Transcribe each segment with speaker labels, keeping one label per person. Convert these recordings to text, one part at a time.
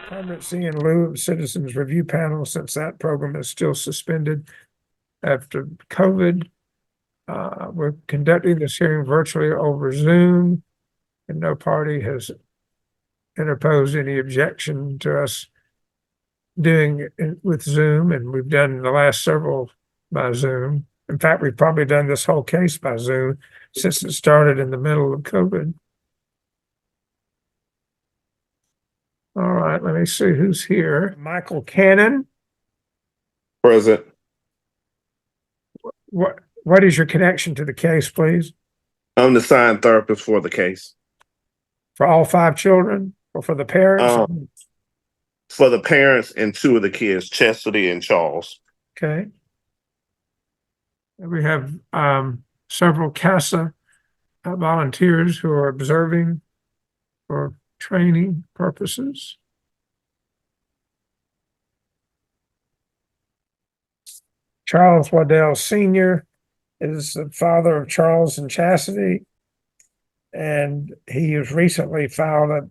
Speaker 1: permanency in lieu of citizens review panel, since that program is still suspended after COVID. We're conducting this hearing virtually over Zoom, and no party has interposed any objection to us doing it with Zoom, and we've done the last several by Zoom. In fact, we've probably done this whole case by Zoom since it started in the middle of COVID. All right, let me see who's here. Michael Cannon.
Speaker 2: Present.
Speaker 1: What is your connection to the case, please?
Speaker 2: I'm the assigned therapist for the case.
Speaker 1: For all 5 children, or for the parents?
Speaker 2: For the parents and 2 of the kids, Chastity and Charles.
Speaker 1: Okay. And we have several CASA volunteers who are observing for training purposes. Charles Waddell Sr. is the father of Charles and Chastity, and he has recently filed a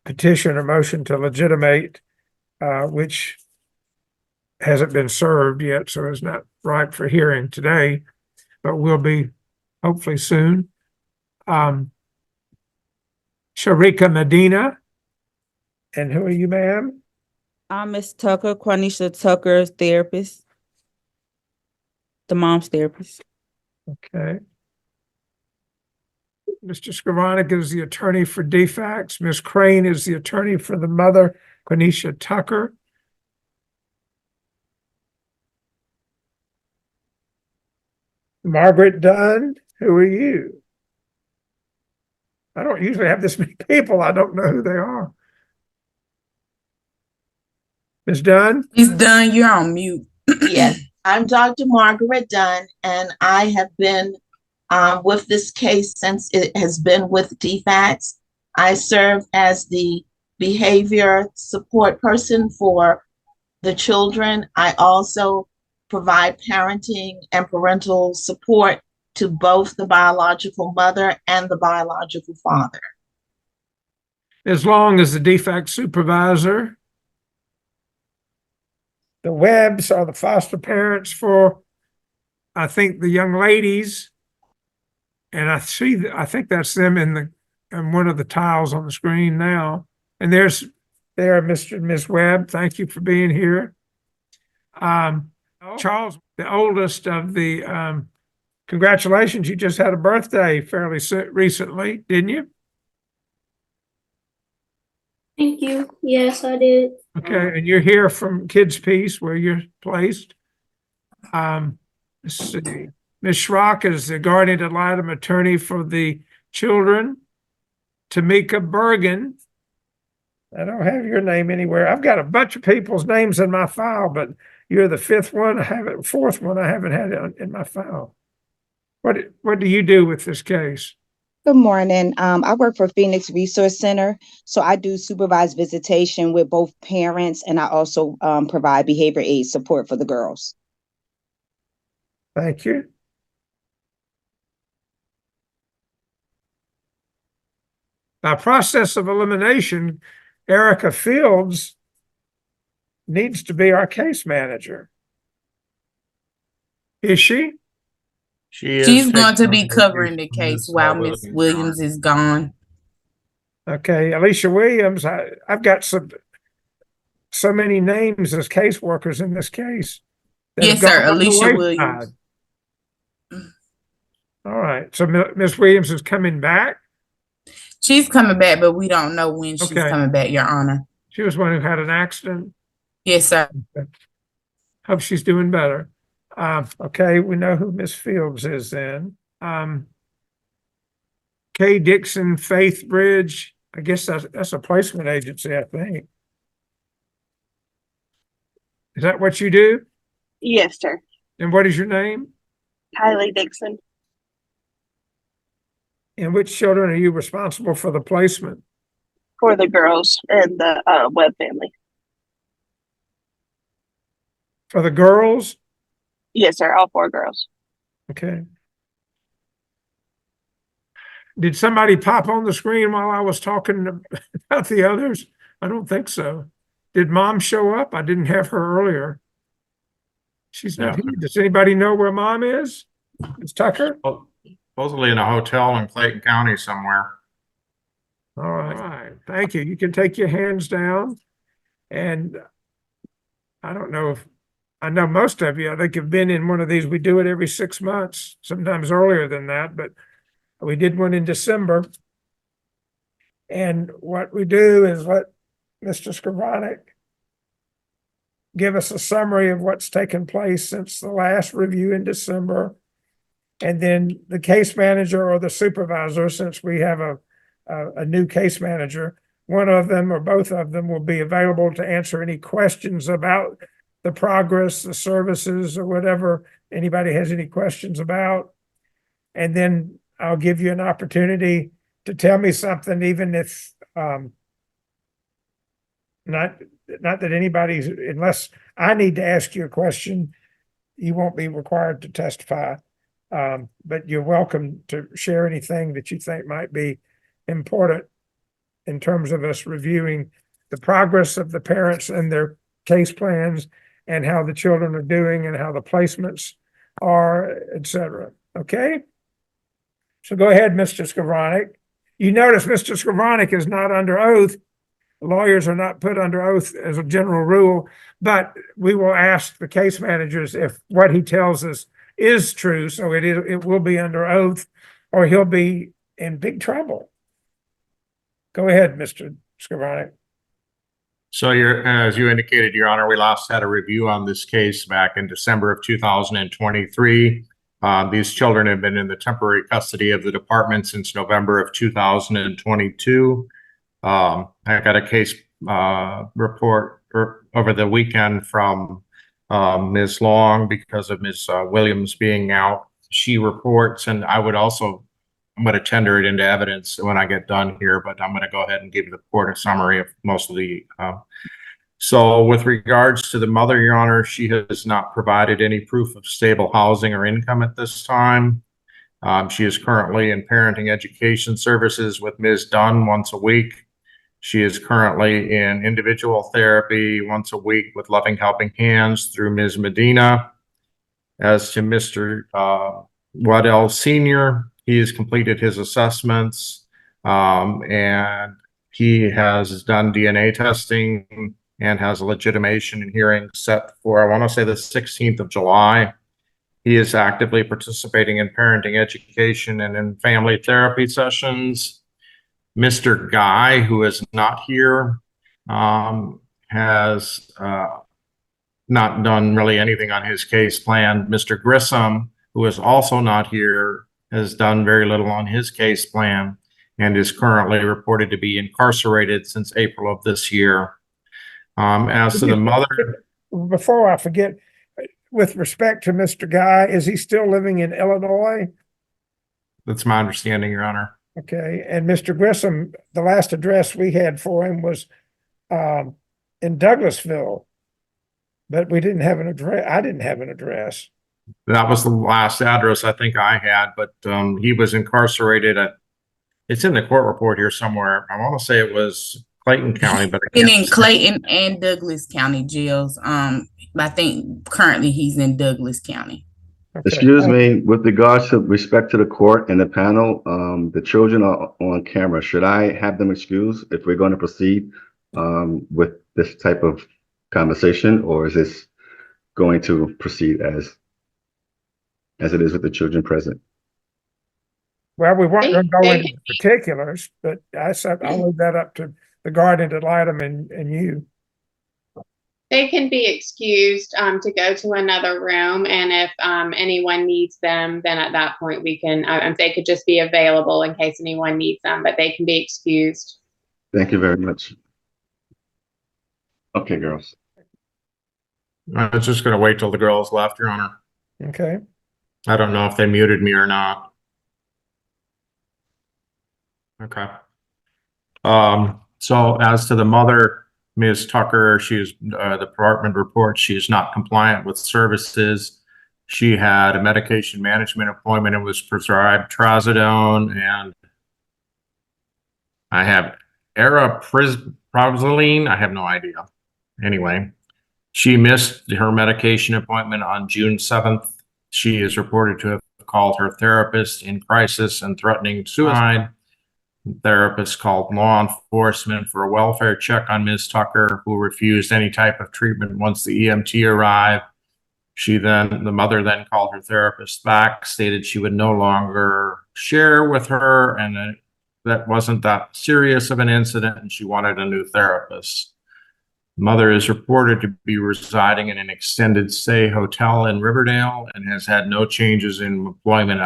Speaker 1: petition or motion to legitimate, which hasn't been served yet, so it's not ripe for hearing today, but will be hopefully soon. Sharika Medina. And who are you, ma'am?
Speaker 3: I'm Miss Tucker, Quanisha Tucker's therapist. The mom's therapist.
Speaker 1: Okay. Mr. Skrivanik is the attorney for defects. Ms. Crane is the attorney for the mother, Quanisha Tucker. Margaret Dunn, who are you? I don't usually have this many people. I don't know who they are. Ms. Dunn?
Speaker 3: Ms. Dunn, you're on mute.
Speaker 4: Yes, I'm Dr. Margaret Dunn, and I have been with this case since it has been with DFACS. I serve as the behavior support person for the children. I also provide parenting and parental support to both the biological mother and the biological father.
Speaker 1: As long as the defect supervisor. The Webbs are the foster parents for, I think, the young ladies. And I think that's them in one of the tiles on the screen now. And there, Mr. and Ms. Webb. Thank you for being here. Charles, the oldest of the, congratulations, you just had a birthday fairly recently, didn't you?
Speaker 5: Thank you. Yes, I did.
Speaker 1: Okay, and you're here from Kids Peace, where you're placed. Let's see. Ms. Schrock is the guardian ad litem attorney for the children. Tamika Bergen. I don't have your name anywhere. I've got a bunch of people's names in my file, but you're the 5th one. Fourth one I haven't had in my file. What do you do with this case?
Speaker 6: Good morning. I work for Phoenix Resource Center. So I do supervised visitation with both parents, and I also provide behavior aid support for the girls.
Speaker 1: Thank you. By process of elimination, Erica Fields needs to be our case manager. Is she?
Speaker 3: She's going to be covering the case while Miss Williams is gone.
Speaker 1: Okay, Alicia Williams. I've got so many names as caseworkers in this case.
Speaker 3: Yes, sir. Alicia Williams.
Speaker 1: All right. So Miss Williams is coming back?
Speaker 3: She's coming back, but we don't know when she's coming back, Your Honor.
Speaker 1: She was one who had an accident?
Speaker 3: Yes, sir.
Speaker 1: Okay. Hope she's doing better. Okay, we know who Miss Fields is then. Kay Dixon, Faith Bridge. I guess that's a placement agency, I think. Is that what you do?
Speaker 7: Yes, sir.
Speaker 1: And what is your name?
Speaker 7: Kylie Dixon.
Speaker 1: And which children are you responsible for the placement?
Speaker 7: For the girls and the Webb family.
Speaker 1: For the girls?
Speaker 7: Yes, sir. All 4 girls.
Speaker 1: Okay. Did somebody pop on the screen while I was talking about the others? I don't think so. Did mom show up? I didn't have her earlier. She's not
Speaker 8: Yeah.
Speaker 1: here. Does anybody know where mom is? Ms. Tucker?
Speaker 8: Supposedly in a hotel in Clayton County somewhere.
Speaker 1: All right. Thank you. You can take your hands down. And I don't know if, I know most of you, I think, have been in one of these. We do it every 6 months, sometimes earlier than that, but we did one in December. And what we do is let Mr. Skravanek give us a summary of what's taken place since the last review in December. And then the case manager or the supervisor, since we have a new case manager, one of them or both of them will be available to answer any questions about the progress, the services, or whatever anybody has any questions about. And then I'll give you an opportunity to tell me something, even if not that anybody's, unless I need to ask you a question, you won't be required to testify. But you're welcome to share anything that you think might be important in terms of us reviewing the progress of the parents and their case plans and how the children are doing and how the placements are, et cetera. Okay? So go ahead, Mr. Skravanek. You notice Mr. Skravanek is not under oath. Lawyers are not put under oath as a general rule, but we will ask the case managers if what he tells us is true, so it will be under oath, or he'll be in big trouble. Go ahead, Mr. Skravanek.
Speaker 8: So as you indicated, Your Honor, we last had a review on this case back in December of 2023. These children have been in the temporary custody of the department since November of 2022. I got a case report over the weekend from Ms. Long because of Ms. Williams being out. She reports, and I'm going to tender it into evidence when I get done here, but I'm going to go ahead and give the court a summary of most of the. So with regards to the mother, Your Honor, she has not provided any proof of stable housing or income at this time. She is currently in parenting education services with Ms. Dunn once a week. She is currently in individual therapy once a week with Loving Helping Hands through Ms. Medina. As to Mr. Waddell Sr., he has completed his assessments and he has done DNA testing and has a legitimation and hearing set for, I want to say, the 16th of July. He is actively participating in parenting education and in family therapy sessions. Mr. Guy, who is not here, has not done really anything on his case plan. Mr. Grissom, who is also not here, has done very little on his case plan and is currently reported to be incarcerated since April of this year. As to the mother,
Speaker 1: Before I forget, with respect to Mr. Guy, is he still living in Illinois?
Speaker 8: that's my understanding, Your Honor.
Speaker 1: Okay, and Mr. Grissom, the last address we had for him was in Douglasville, but we didn't have an address. I didn't have an address.
Speaker 8: That was the last address I think I had, but he was incarcerated at, it's in the court report here somewhere. I want to say it was Clayton County, but I
Speaker 3: And
Speaker 8: can't
Speaker 3: in Clayton and Douglas County jails. I think currently he's in Douglas County.
Speaker 1: Okay.
Speaker 9: Excuse me, with regards to respect to the court and the panel, the children are on camera. Should I have them excused if we're going to proceed with this type of conversation, or is this going to proceed as it is with the children present?
Speaker 1: Well, we weren't going to go into the particulars, but I said I'll leave that up to the guardian ad litem and you.
Speaker 10: They can be excused to go to another room, and if anyone needs them, then at that point we can, they could just be available in case anyone needs them, but they can be excused.
Speaker 9: Thank you very much. Okay, girls.
Speaker 8: I was just going to wait till the girls left, Your Honor.
Speaker 1: Okay.
Speaker 8: I don't know if they muted me or not. Okay. So as to the mother, Ms. Tucker, the department reports she is not compliant with services. She had a medication management appointment and was prescribed trazodone, and I have aripiprazole. I have no idea. Anyway, she missed her medication appointment on June 7th. She is reported to have called her therapist in crisis and threatening suicide. The therapist called law enforcement for a welfare check on Ms. Tucker, who refused any type of treatment once the EMT arrived. The mother then called her therapist back, stated she would no longer share with her, and that wasn't that serious of an incident, and she wanted a new therapist. Mother is reported to be residing in an extended stay hotel in Riverdale and has had no changes in employment.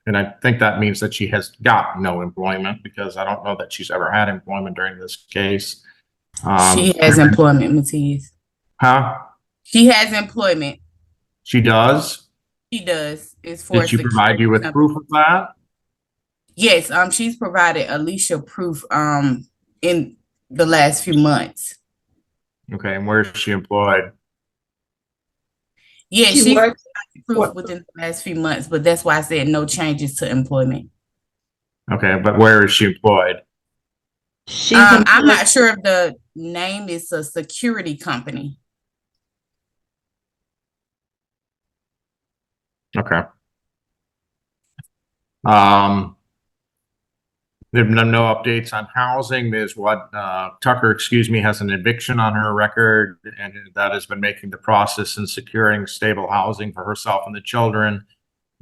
Speaker 8: And I think that means that she has got no employment, because I don't know that she's ever had employment during this case.
Speaker 3: She has employment, Matthias.
Speaker 8: Huh?
Speaker 3: She has employment.
Speaker 8: She does?
Speaker 3: She does. It's for
Speaker 8: Did she provide you with proof of that?
Speaker 3: Yes, she's provided Alicia proof in the last few months.
Speaker 8: Okay, and where is she employed?
Speaker 3: Yeah,
Speaker 4: She works
Speaker 3: proof within the last few months, but that's why I said no changes to employment.
Speaker 8: Okay, but where is she employed?
Speaker 3: I'm not sure if the name is a security company.
Speaker 8: Okay. There have been no updates on housing. Tucker, has an eviction on her record, and that has been making the process in securing stable housing for herself and the children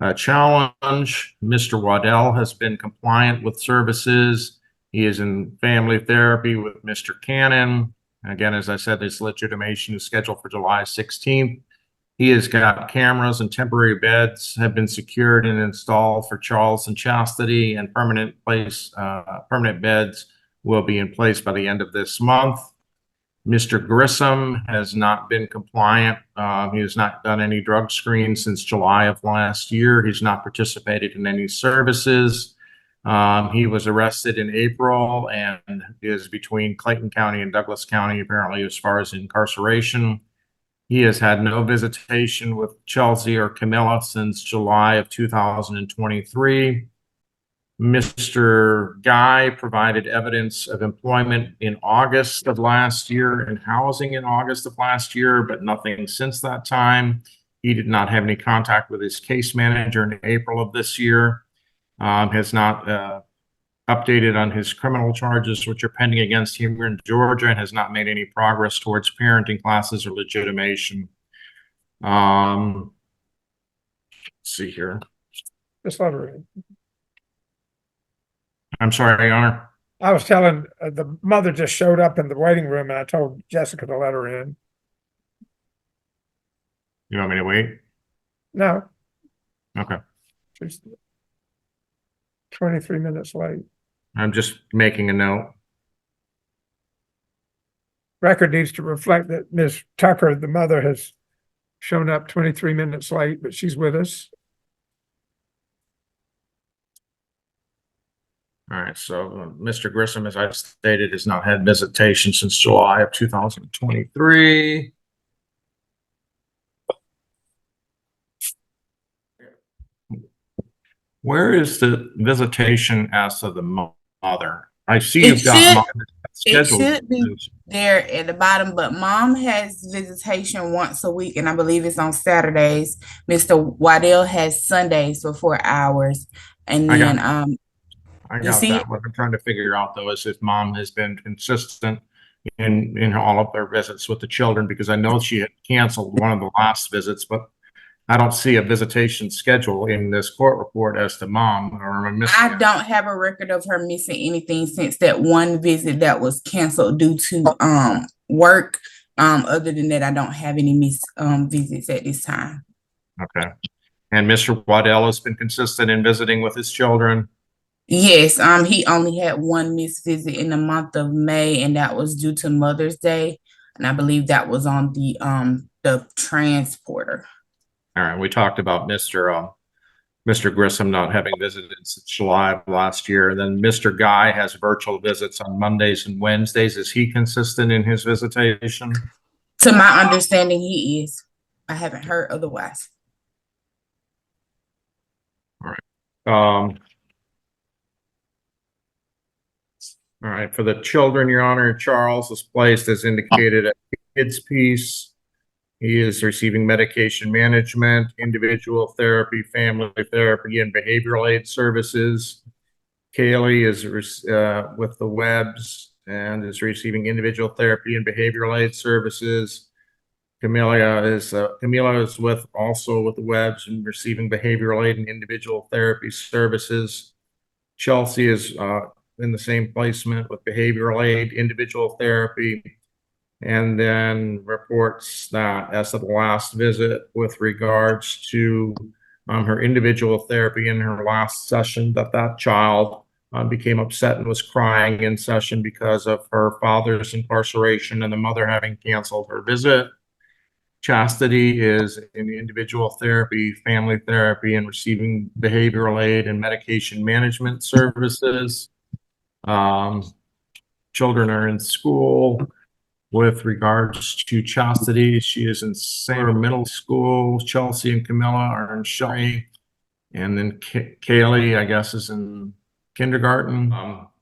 Speaker 8: a challenge. Mr. Waddell has been compliant with services. He is in family therapy with Mr. Cannon. Again, as I said, his legitimation is scheduled for July 16th. He has got cameras and temporary beds have been secured and installed for Charles and Chastity, and permanent beds will be in place by the end of this month. Mr. Grissom has not been compliant. He has not done any drug screens since July of last year. He's not participated in any services. He was arrested in April and is between Clayton County and Douglas County, apparently, as far as incarceration. He has had no visitation with Chelsea or Camilla since July of 2023. Mr. Guy provided evidence of employment in August of last year and housing in August of last year, but nothing since that time. He did not have any contact with his case manager in April of this year. Has not updated on his criminal charges, which are pending against him in Georgia, and has not made any progress towards parenting classes or legitimation. Let's see here.
Speaker 1: This letter in.
Speaker 8: I'm sorry, Your Honor.
Speaker 1: I was telling the mother just showed up in the waiting room, and I told Jessica to let her in.
Speaker 8: You want me to wait?
Speaker 1: No.
Speaker 8: Okay.
Speaker 1: She's 23 minutes late.
Speaker 8: I'm just making a note.
Speaker 1: Record needs to reflect that Ms. Tucker, the mother, has shown up 23 minutes late, but she's with us.
Speaker 8: All right, so Mr. Grissom, as I stated, has not had visitation since July of 2023. Where is the visitation as to the mother? I see you've got mom scheduled.
Speaker 3: It should be there at the bottom, but mom has visitation once a week, and I believe it's on Saturdays. Mr. Waddell has Sundays for 4 hours. And then
Speaker 8: I got that. What I'm trying to figure out, though, is if mom has been consistent in all of their visits with the children, because I know she had canceled one of the last visits, but I don't see a visitation schedule in this court report as to mom, or am I missing
Speaker 3: I don't have a record of her missing anything since that one visit that was canceled due to work. Other than that, I don't have any missed visits at this time.
Speaker 8: Okay. And Mr. Waddell has been consistent in visiting with his children?
Speaker 3: Yes, he only had one missed visit in the month of May, and that was due to Mother's Day, and I believe that was on the transporter.
Speaker 8: All right, we talked about Mr. Grissom not having visited since July of last year. And then Mr. Guy has virtual visits on Mondays and Wednesdays. Is he consistent in his visitation?
Speaker 3: To my understanding, he is. I haven't heard otherwise.
Speaker 8: All right. All right, for the children, Your Honor, Charles is placed as indicated at Kids Piece. He is receiving medication management, individual therapy, family therapy, and behavioral aid services. Kaylee is with the Webbs and is receiving individual therapy and behavioral aid services. Camila is also with the Webbs and receiving behavioral aid and individual therapy services. Chelsea is in the same placement with behavioral aid, individual therapy, and then reports that as of the last visit with regards to her individual therapy in her last session, that child became upset and was crying in session because of her father's incarceration and the mother having canceled her visit. Chastity is in individual therapy, family therapy, and receiving behavioral aid and medication management services. Children are in school. With regards to Chastity, she is in Sabre Middle School. Chelsea and Camilla are in Shelley. And then Kaylee, I guess, is in kindergarten.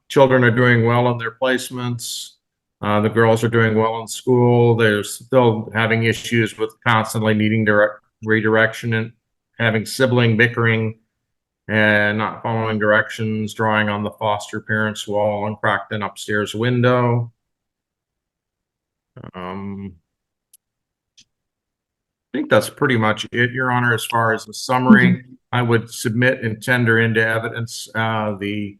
Speaker 8: Children are doing well in their placements. The girls are doing well in school. They're still having issues with constantly needing redirection and having sibling bickering and not following directions, drawing on the foster parents' wall and cracked an upstairs window. I think that's pretty much it, Your Honor, as far as the summary. I would submit and tender into evidence the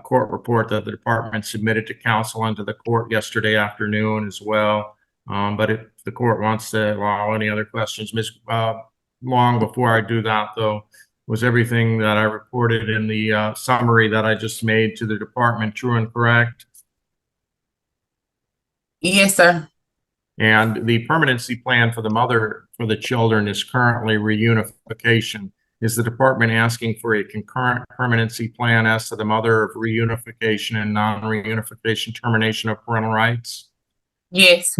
Speaker 8: court report that the department submitted to counsel and to the court yesterday afternoon as well. But if the court wants to allow any other questions, Ms. Long, before I do that, though, was everything that I reported in the summary that I just made to the department true and correct?
Speaker 3: Yes, sir.
Speaker 8: And the permanency plan for the mother for the children is currently reunification. Is the department asking for a concurrent permanency plan as to the mother of reunification and non-reunification termination of parental rights?
Speaker 3: Yes.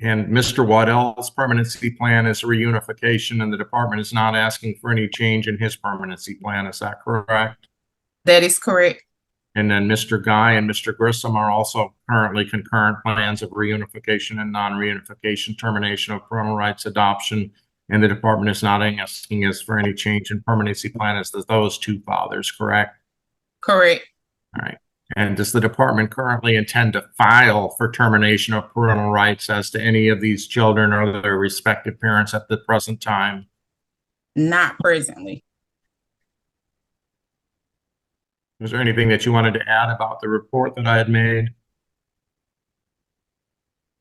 Speaker 8: And Mr. Waddell's permanency plan is reunification, and the department is not asking for any change in his permanency plan. Is that correct?
Speaker 3: That is correct.
Speaker 8: And then Mr. Guy and Mr. Grissom are also currently concurrent plans of reunification and non-reunification termination of parental rights adoption. And the department is not asking us for any change in permanency plan as to those two fathers, correct?
Speaker 3: Correct.
Speaker 8: All right. And does the department currently intend to file for termination of parental rights as to any of these children or their respective parents at the present time?
Speaker 3: Not presently.
Speaker 8: Was there anything that you wanted to add about the report that I had made?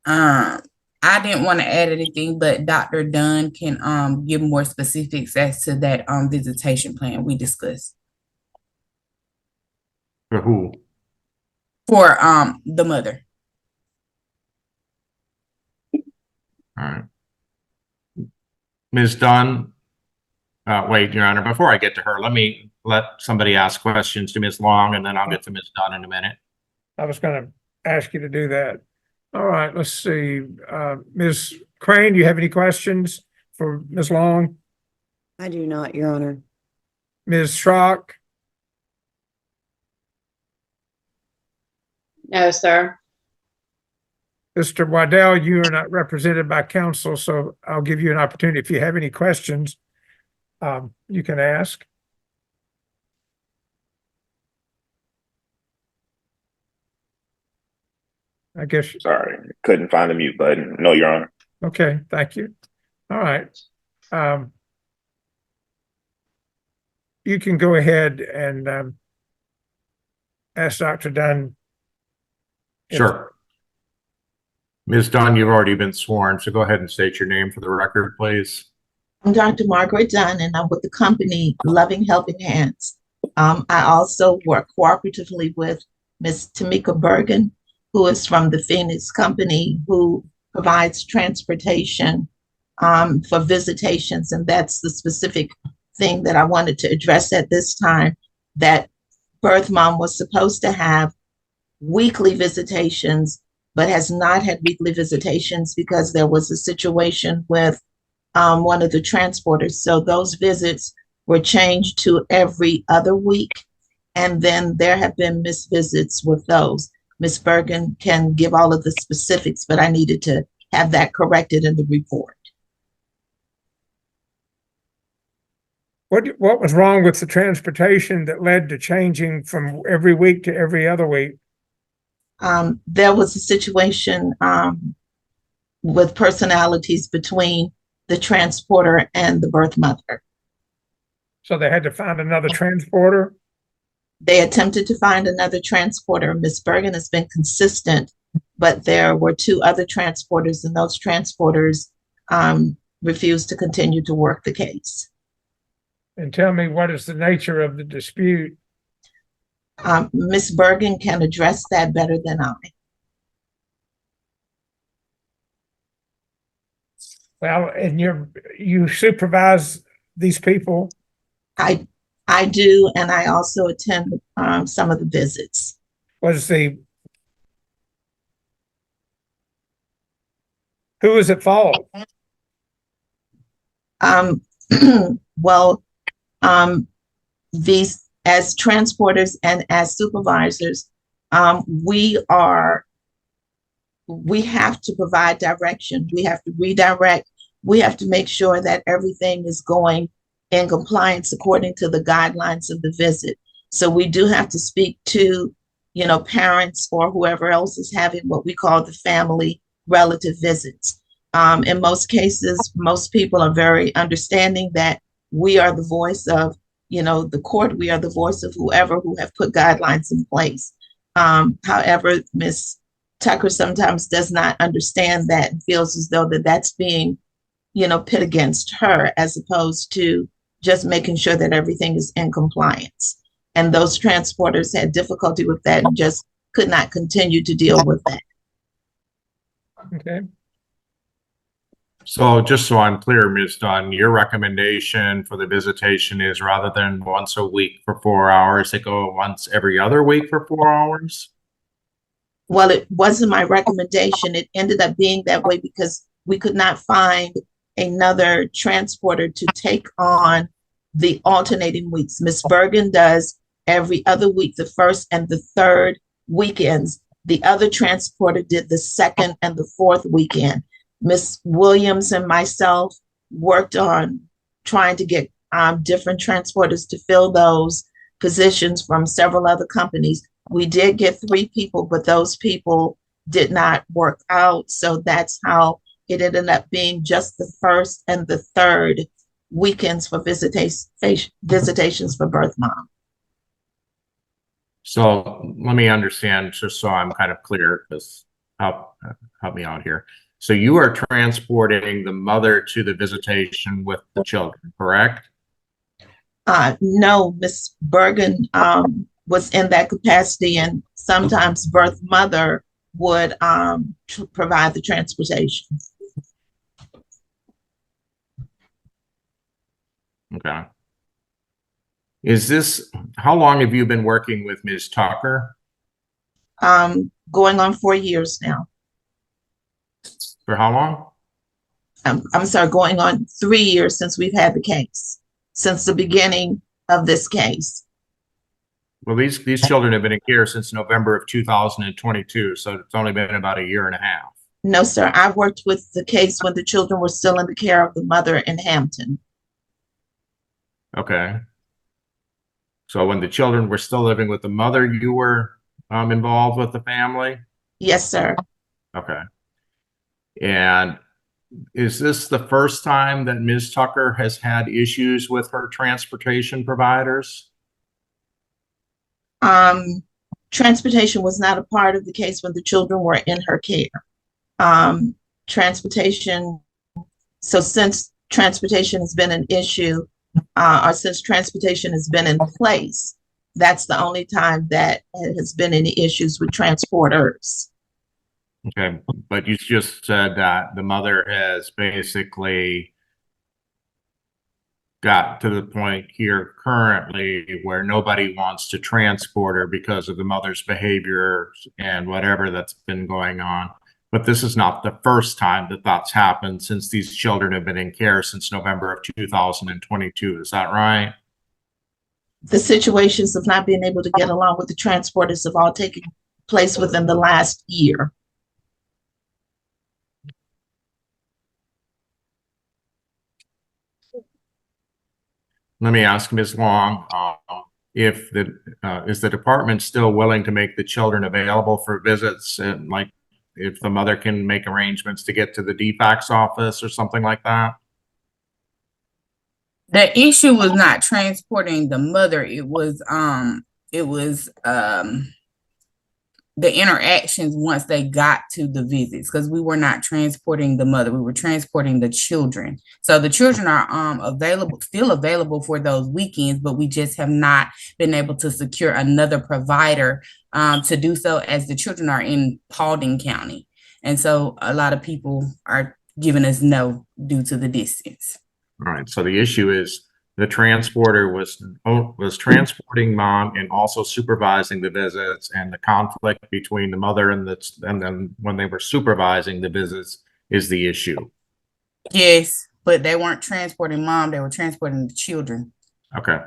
Speaker 3: I didn't want to add anything, but Dr. Dunn can give more specifics as to that visitation plan we discussed.
Speaker 8: For who?
Speaker 3: For the mother.
Speaker 8: All right. Ms. Dunn, wait, Your Honor, before I get to her, let somebody ask questions to Ms. Long, and then I'll get to Ms. Dunn in a minute.
Speaker 1: I was going to ask you to do that. All right, let's see. Ms. Crane, do you have any questions for Ms. Long?
Speaker 11: I do not, Your Honor.
Speaker 1: Ms. Schrock?
Speaker 10: No, sir.
Speaker 1: Mr. Waddell, you are not represented by counsel, so I'll give you an opportunity. If you have any questions, you can ask. I guess.
Speaker 12: Sorry, couldn't find the mute button. No, Your Honor.
Speaker 1: Okay, thank you. All right. You can go ahead and ask Dr. Dunn.
Speaker 8: Sure. Ms. Dunn, you've already been sworn, so go ahead and state your name for the record, please.
Speaker 4: I'm Dr. Margaret Dunn, and I'm with the company Loving Helping Hands. I also work cooperatively with Ms. Tamika Bergen, who is from the Phoenix company, who provides transportation for visitations. And that's the specific thing that I wanted to address at this time, that birth mom was supposed to have weekly visitations, but has not had weekly visitations because there was a situation with one of the transporters. So those visits were changed to every other week. And then there have been missed visits with those. Ms. Bergen can give all of the specifics, but I needed to have that corrected in the report.
Speaker 1: What was wrong with the transportation that led to changing from every week to every other week?
Speaker 4: There was a situation with personalities between the transporter and the birth mother.
Speaker 1: So they had to find another transporter?
Speaker 4: They attempted to find another transporter. Ms. Bergen has been consistent, but there were 2 other transporters, and those transporters refused to continue to work the case.
Speaker 1: And tell me, what is the nature of the dispute?
Speaker 4: Ms. Bergen can address that better than I.
Speaker 1: Well, and you supervise these people?
Speaker 4: I do, and I also attend some of the visits.
Speaker 1: Who is at fault?
Speaker 4: Well, these, as transporters and as supervisors, we have to provide direction. We have to redirect. We have to make sure that everything is going in compliance according to the guidelines of the visit. So we do have to speak to, parents or whoever else is having what we call the family relative visits. In most cases, most people are very understanding that we are the voice of, the court. We are the voice of whoever who have put guidelines in place. However, Ms. Tucker sometimes does not understand that and feels as though that's being, pit against her, as opposed to just making sure that everything is in compliance. And those transporters had difficulty with that and just could not continue to deal with that.
Speaker 1: Okay.
Speaker 8: So just so I'm clear, Ms. Dunn, your recommendation for the visitation is rather than once a week for 4 hours, they go once every other week for 4 hours?
Speaker 4: Well, it wasn't my recommendation. It ended up being that way because we could not find another transporter to take on the alternating weeks. Ms. Bergen does every other week, the first and the third weekends. The other transporter did the second and the fourth weekend. Ms. Williams and myself worked on trying to get different transporters to fill those positions from several other companies. We did get 3 people, but those people did not work out. So that's how it ended up being just the first and the third weekends for visitations for birth mom.
Speaker 8: So let me understand, just so I'm kind of clear, because help me out here. So you are transporting the mother to the visitation with the children, correct?
Speaker 4: No, Ms. Bergen was in that capacity, and sometimes birth mother would provide the transportation.
Speaker 8: Okay. How long have you been working with Ms. Tucker?
Speaker 4: Going on 4 years now.
Speaker 8: For how long?
Speaker 4: I'm sorry, going on 3 years since we've had the case, since the beginning of this case.
Speaker 8: Well, these children have been in care since November of 2022, so it's only been about 1.5 years.
Speaker 4: No, sir. I worked with the case when the children were still in the care of the mother in Hampton.
Speaker 8: Okay. So when the children were still living with the mother, you were involved with the family?
Speaker 4: Yes, sir.
Speaker 8: Okay. And is this the first time that Ms. Tucker has had issues with her transportation providers?
Speaker 4: Transportation was not a part of the case when the children were in her care. Transportation, so since transportation has been an issue, or since transportation has been in place, that's the only time that has been any issues with transporters.
Speaker 8: Okay, but you just said that the mother has basically got to the point here currently where nobody wants to transport her because of the mother's behavior and whatever that's been going on. But this is not the first time that that's happened since these children have been in care since November of 2022. Is that right?
Speaker 4: the situations of not being able to get along with the transporters have all taken place within the last year.
Speaker 8: Let me ask Ms. Long, if is the department still willing to make the children available for visits, and like if the mother can make arrangements to get to the DFACS office or something like that?
Speaker 3: The issue was not transporting the mother. It was the interactions once they got to the visits, because we were not transporting the mother, we were transporting the children. So the children are still available for those weekends, but we just have not been able to secure another provider to do so, as the children are in Paulding County. And so a lot of people are giving us no due to the distance.
Speaker 8: All right, so the issue is the transporter was transporting mom and also supervising the visits, and the conflict between the mother and then when they were supervising the visits is the issue.
Speaker 3: Yes, but they weren't transporting mom, they were transporting the children.
Speaker 8: Okay.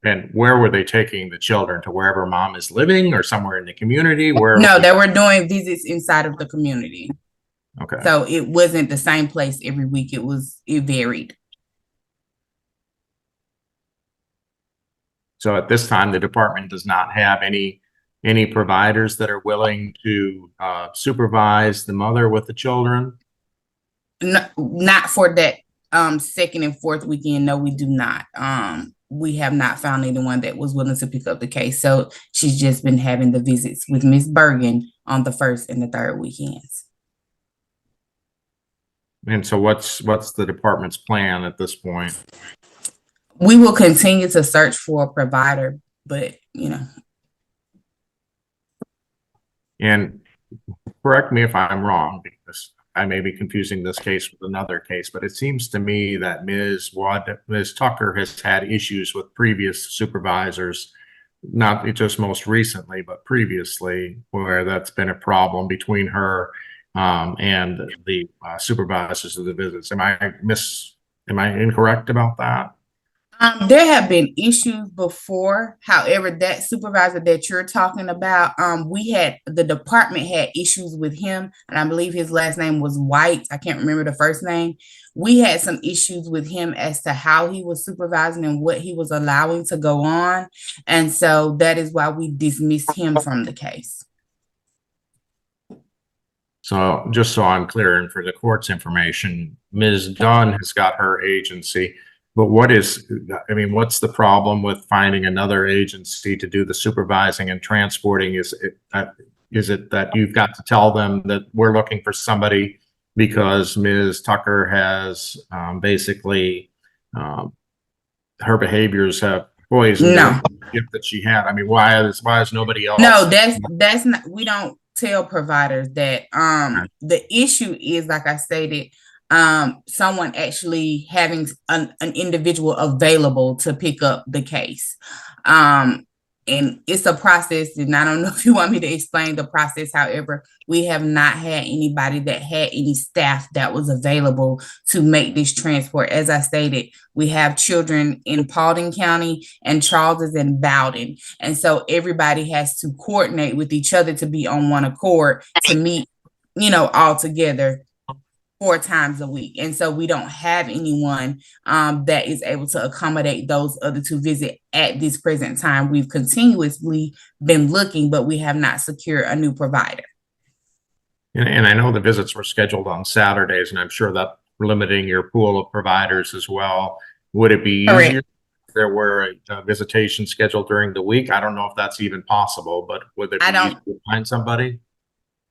Speaker 8: And where were they taking the children? To wherever mom is living, or somewhere in the community?
Speaker 3: No, they were doing visits inside of the community.
Speaker 8: Okay.
Speaker 3: So it wasn't the same place every week. It varied.
Speaker 8: So at this time, the department does not have any providers that are willing to supervise the mother with the children?
Speaker 3: No, not for that second and fourth weekend. No, we do not. We have not found anyone that was willing to pick up the case. So she's just been having the visits with Miss Bergen on the first and the third weekends.
Speaker 8: And so what's the department's plan at this point?
Speaker 3: We will continue to search for a provider, but
Speaker 8: And correct me if I'm wrong, because I may be confusing this case with another case, but it seems to me that Ms. Tucker has had issues with previous supervisors, not just most recently, but previously, where that's been a problem between her and the supervisors of the visits. Am I incorrect about that?
Speaker 3: There have been issues before. However, that supervisor that you're talking about, the department had issues with him, and I believe his last name was White. I can't remember the first name. We had some issues with him as to how he was supervising and what he was allowing to go on. And so that is why we dismissed him from the case.
Speaker 8: So just so I'm clear, and for the court's information, Ms. Dunn has got her agency, but what's the problem with finding another agency to do the supervising and transporting? Is it that you've got to tell them that we're looking for somebody because Ms. Tucker has basically her behaviors have poisoned the gift that she had? I mean, why is nobody else?
Speaker 3: No, that's not, we don't tell providers that. The issue is, like I stated, someone actually having an individual available to pick up the case. And it's a process, and I don't know if you want me to explain the process. However, we have not had anybody that had any staff that was available to make this transport. As I stated, we have children in Paulding County, and Charles is in Bowden. And so everybody has to coordinate with each other to be on one accord to meet, all together 4 times a week. And so we don't have anyone that is able to accommodate those other 2 visits at this present time. We've continuously been looking, but we have not secured a new provider.
Speaker 8: And I know the visits were scheduled on Saturdays, and I'm sure that limiting your pool of providers as well. Would it be easier if there were a visitation scheduled during the week? I don't know if that's even possible, but would it be easy to find somebody?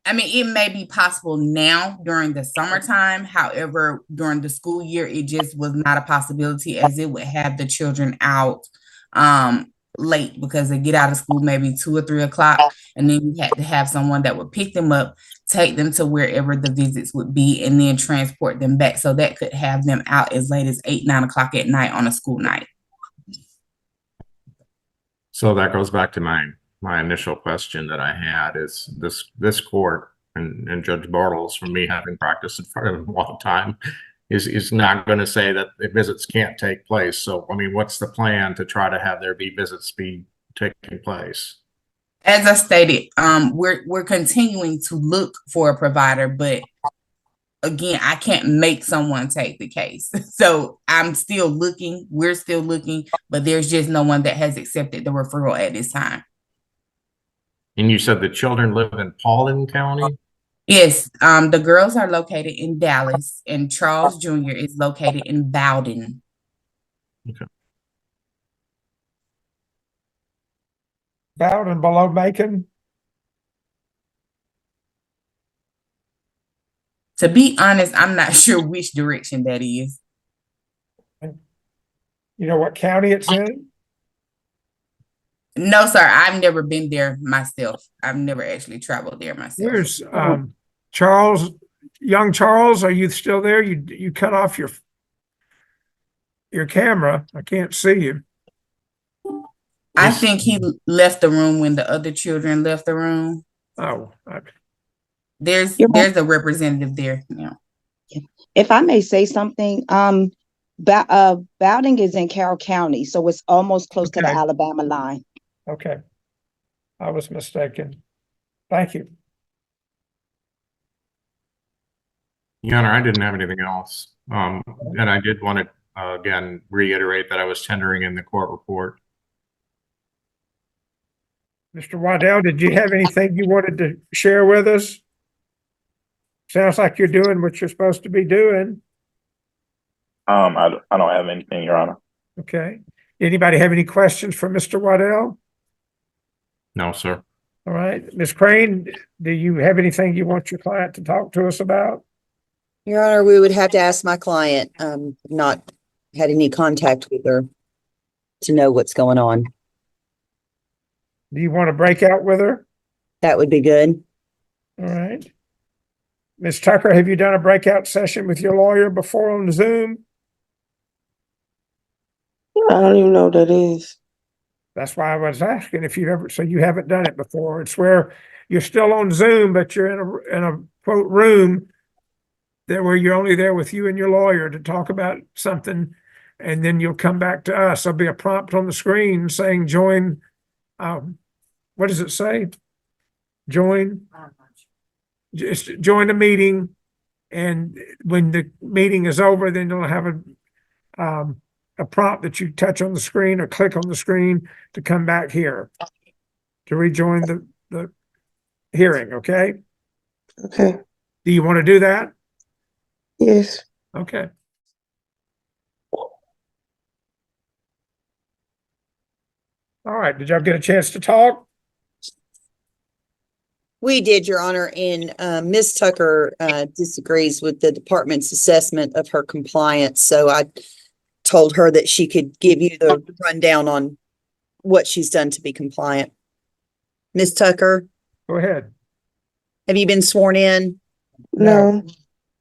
Speaker 3: I mean, it may be possible now during the summertime. However, during the school year, it just was not a possibility, as it would have the children out late, because they get out of school maybe 2 or 3 o'clock, and then you had to have someone that would pick them up, take them to wherever the visits would be, and then transport them back. So that could have them out as late as 8, 9 o'clock at night on a school night.
Speaker 8: So that goes back to my initial question that I had, is this court and Judge Bartles, from me having practiced in front of him a long time, is not going to say that the visits can't take place. So, I mean, what's the plan to try to have there be visits be taking place?
Speaker 3: As I stated, we're continuing to look for a provider, but again, I can't make someone take the case. So I'm still looking, we're still looking, but there's just no one that has accepted the referral at this time.
Speaker 8: And you said the children live in Paulding County?
Speaker 3: Yes, the girls are located in Dallas and Charles Jr. is located in Bowden.
Speaker 8: Okay.
Speaker 1: Bowden below Macon?
Speaker 3: To be honest, I'm not sure which direction that is.
Speaker 1: You know what county it's in?
Speaker 3: No, sir, I've never been there myself. I've never actually traveled there myself.
Speaker 1: Where's Charles, young Charles? Are you still there? You cut off your camera. I can't see you.
Speaker 3: I think he left the room when the other children left the room.
Speaker 1: Oh,
Speaker 3: there's a representative there now.
Speaker 6: If I may say something, Bowding is in Carroll County, so it's almost close to the Alabama line.
Speaker 1: Okay. I was mistaken. Thank you.
Speaker 8: Your Honor, I didn't have anything else. And I did want to, again, reiterate that I was tendering in the court report.
Speaker 1: Mr. Waddell, did you have anything you wanted to share with us? Sounds like you're doing what you're supposed to be doing.
Speaker 12: I don't have anything, Your Honor.
Speaker 1: Okay. Anybody have any questions for Mr. Waddell?
Speaker 8: No, sir.
Speaker 1: All right. Ms. Crane, do you have anything you want your client to talk to us about?
Speaker 11: Your Honor, we would have to ask my client, not had any contact with her to know what's going on.
Speaker 1: Do you want to break out with her?
Speaker 11: That would be good.
Speaker 1: All right. Ms. Tucker, have you done a breakout session with your lawyer before on Zoom?
Speaker 13: I don't even know what that is.
Speaker 1: That's why I was asking if you ever, so you haven't done it before. It's where you're still on Zoom, but you're in a quote room that where you're only there with you and your lawyer to talk about something, and then you'll come back to us. There'll be a prompt on the screen saying join. What does it say? Join. Just join the meeting, and when the meeting is over, then you'll have a prompt that you touch on the screen or click on the screen to come back here to rejoin the hearing. Okay.
Speaker 13: Okay.
Speaker 1: Do you want to do that?
Speaker 13: Yes.
Speaker 1: Okay. All right. Did y'all get a chance to talk?
Speaker 11: We did, Your Honor, and Ms. Tucker disagrees with the department's assessment of her compliance. So I told her that she could give you the rundown on what she's done to be compliant. Ms. Tucker?
Speaker 1: Go ahead.
Speaker 11: Have you been sworn in?
Speaker 13: No.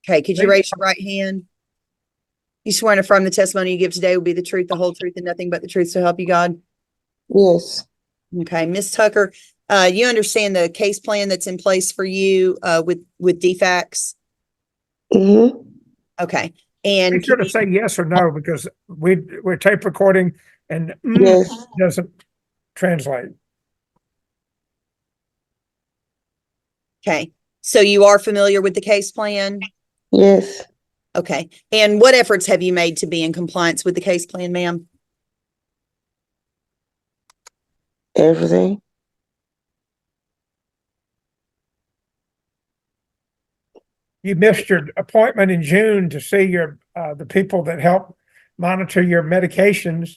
Speaker 11: Okay, could you raise your right hand? You swear to affirm the testimony you give today will be the truth, the whole truth, and nothing but the truth, so help you God?
Speaker 13: Yes.
Speaker 11: Okay, Ms. Tucker, you understand the case plan that's in place for you with DFACS?
Speaker 13: Mm-hmm.
Speaker 11: Okay. And
Speaker 1: be sure to say yes or no, because we're tape recording and
Speaker 13: yes
Speaker 1: doesn't translate.
Speaker 11: Okay. So you are familiar with the case plan?
Speaker 13: Yes.
Speaker 11: Okay. And what efforts have you made to be in compliance with the case plan, ma'am?
Speaker 13: Everything.
Speaker 1: You missed your appointment in June to see your the people that help monitor your medications.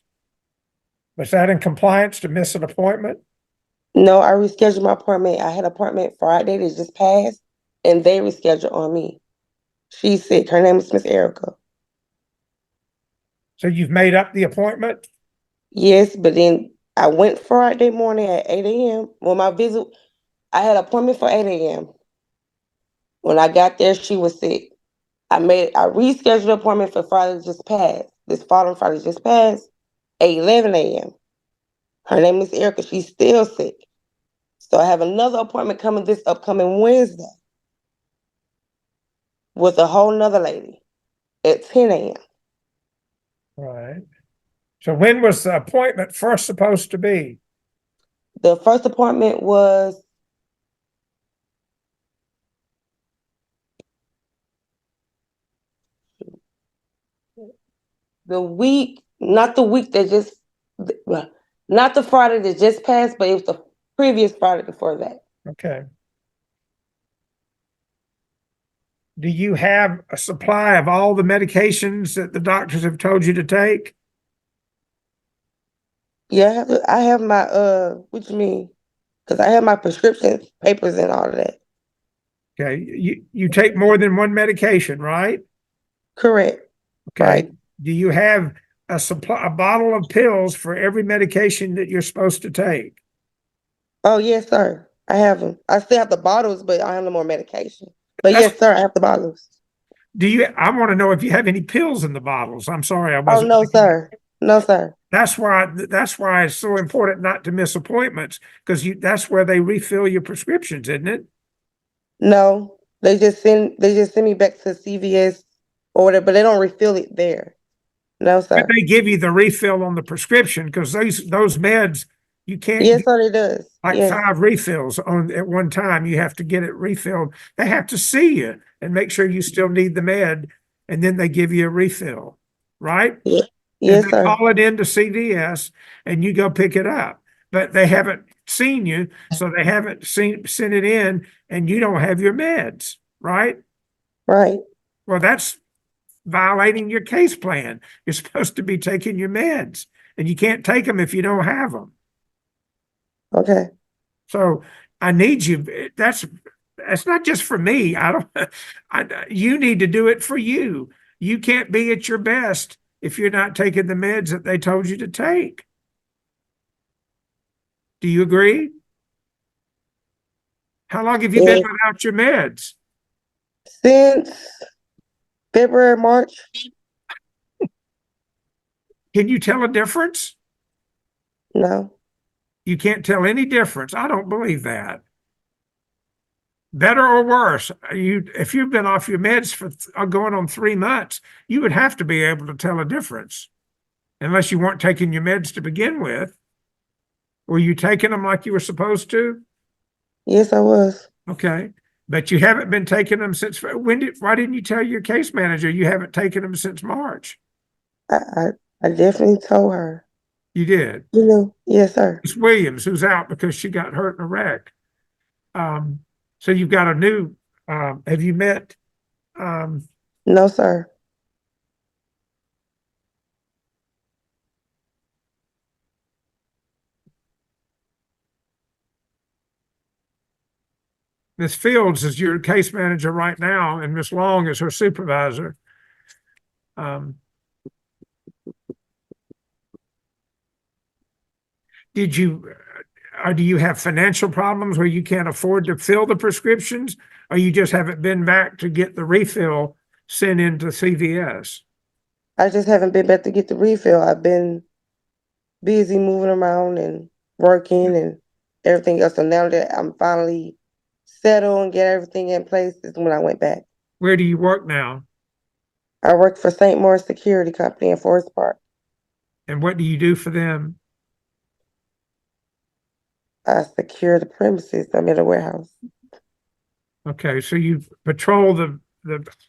Speaker 1: Was that in compliance to miss an appointment?
Speaker 13: No, I rescheduled my appointment. I had an appointment Friday that just passed, and they rescheduled on me. She's sick. Her name is Miss Erica.
Speaker 1: So you've made up the appointment?
Speaker 13: Yes, but then I went Friday morning at 8 a.m. When my visit, I had an appointment for 8 a.m. When I got there, she was sick. I rescheduled the appointment for Friday just passed. This following Friday just passed at 11 a.m. Her name is Erica. She's still sick. So I have another appointment coming this upcoming Wednesday with a whole nother lady. at 10 a.m.
Speaker 1: Right. So when was the appointment first supposed to be?
Speaker 13: The first appointment was the week, not the week that just, not the Friday that just passed, but it was the previous Friday before that.
Speaker 1: Okay. Do you have a supply of all the medications that the doctors have told you to take?
Speaker 13: Yeah, I have my, what you mean? Because I have my prescription papers and all of that.
Speaker 1: Okay, you take more than one medication, right?
Speaker 13: Correct.
Speaker 1: Okay.
Speaker 13: Right.
Speaker 1: Do you have a bottle of pills for every medication that you're supposed to take?
Speaker 13: Oh, yes, sir. I have them. I still have the bottles, but I have no more medication. But yes, sir, I have the bottles.
Speaker 1: I want to know if you have any pills in the bottles. I'm sorry, I
Speaker 13: Oh,
Speaker 1: wasn't.
Speaker 13: no, sir. No, sir.
Speaker 1: That's why it's so important not to miss appointments, because that's where they refill your prescriptions, isn't it?
Speaker 13: No, they just send me back to CVS or whatever, but they don't refill it there. No, sir.
Speaker 1: But they give you the refill on the prescription, because those meds, you can't
Speaker 13: Yes,
Speaker 1: get
Speaker 13: sir, it does.
Speaker 1: like
Speaker 13: Yes.
Speaker 1: 5 refills at one time. You have to get it refilled. They have to see you and make sure you still need the med, and then they give you a refill, right?
Speaker 13: Yeah.
Speaker 1: And
Speaker 13: Yes,
Speaker 1: they
Speaker 13: sir.
Speaker 1: call it into CVS and you go pick it up. But they haven't seen you, so they haven't sent it in, and you don't have your meds, right?
Speaker 13: Right.
Speaker 1: Well, that's violating your case plan. You're supposed to be taking your meds, and you can't take them if you don't have them.
Speaker 13: Okay.
Speaker 1: So I need you. That's not just for me. You need to do it for you. You can't be at your best if you're not taking the meds that they told you to take. Do you agree? How long have you been without your meds?
Speaker 13: Since February, March.
Speaker 1: Can you tell a difference?
Speaker 13: No.
Speaker 1: You can't tell any difference. I don't believe that. Better or worse, if you've been off your meds for going on 3 months, you would have to be able to tell a difference, unless you weren't taking your meds to begin with. Were you taking them like you were supposed to?
Speaker 13: Yes, I was.
Speaker 1: Okay. But you haven't been taking them since why didn't you tell your case manager you haven't taken them since March?
Speaker 13: I definitely told her.
Speaker 1: You did?
Speaker 13: You know, yes, sir.
Speaker 1: It's Williams, who's out because she got hurt in a wreck. So you've got a new, have you met?
Speaker 13: No, sir.
Speaker 1: Miss Fields is your case manager right now, and Miss Long is her supervisor. Do you have financial problems where you can't afford to fill the prescriptions, or you just haven't been back to get the refill sent into CVS?
Speaker 13: I just haven't been back to get the refill. I've been busy moving around and working and everything else. So now that I'm finally settled and get everything in place is when I went back.
Speaker 1: Where do you work now?
Speaker 13: I work for St. Morris Security Company in Forest Park.
Speaker 1: And what do you do for them?
Speaker 13: I secure the premises. I'm in a warehouse.
Speaker 1: Okay, so you patrol the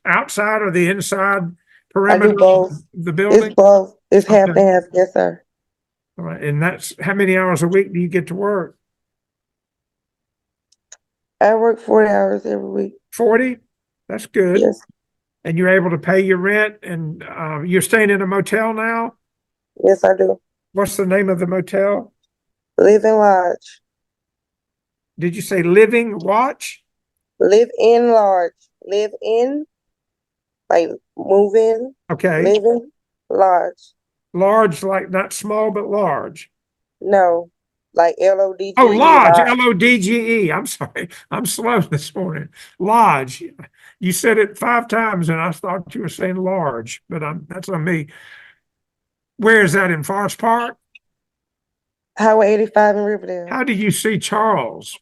Speaker 1: outside or the inside
Speaker 13: I
Speaker 1: perimeter
Speaker 13: do both.
Speaker 1: of the building?
Speaker 13: It's both. It's half
Speaker 1: Okay.
Speaker 13: and half. Yes, sir.
Speaker 1: All right, and that's how many hours a week do you get to work?
Speaker 13: I work 40 hours every week.
Speaker 1: 40? That's good.
Speaker 13: Yes.
Speaker 1: And you're able to pay your rent, and you're staying in a motel now?
Speaker 13: Yes, I do.
Speaker 1: What's the name of the motel?
Speaker 13: Living Lodge.
Speaker 1: Did you say Living Watch?
Speaker 13: Live in Lodge. Live in, like move in.
Speaker 1: Okay.
Speaker 13: Living Lodge.
Speaker 1: Large, like not small, but large.
Speaker 13: No, like LODGE.
Speaker 1: Oh, Lodge, LODGE. I'm sorry. I'm slow this morning. Lodge. You said it 5 times and I thought you were saying large, but that's on me. Where is that, in Forest Park?
Speaker 13: Highway 85 in Riverdale.
Speaker 1: How do you see Charles?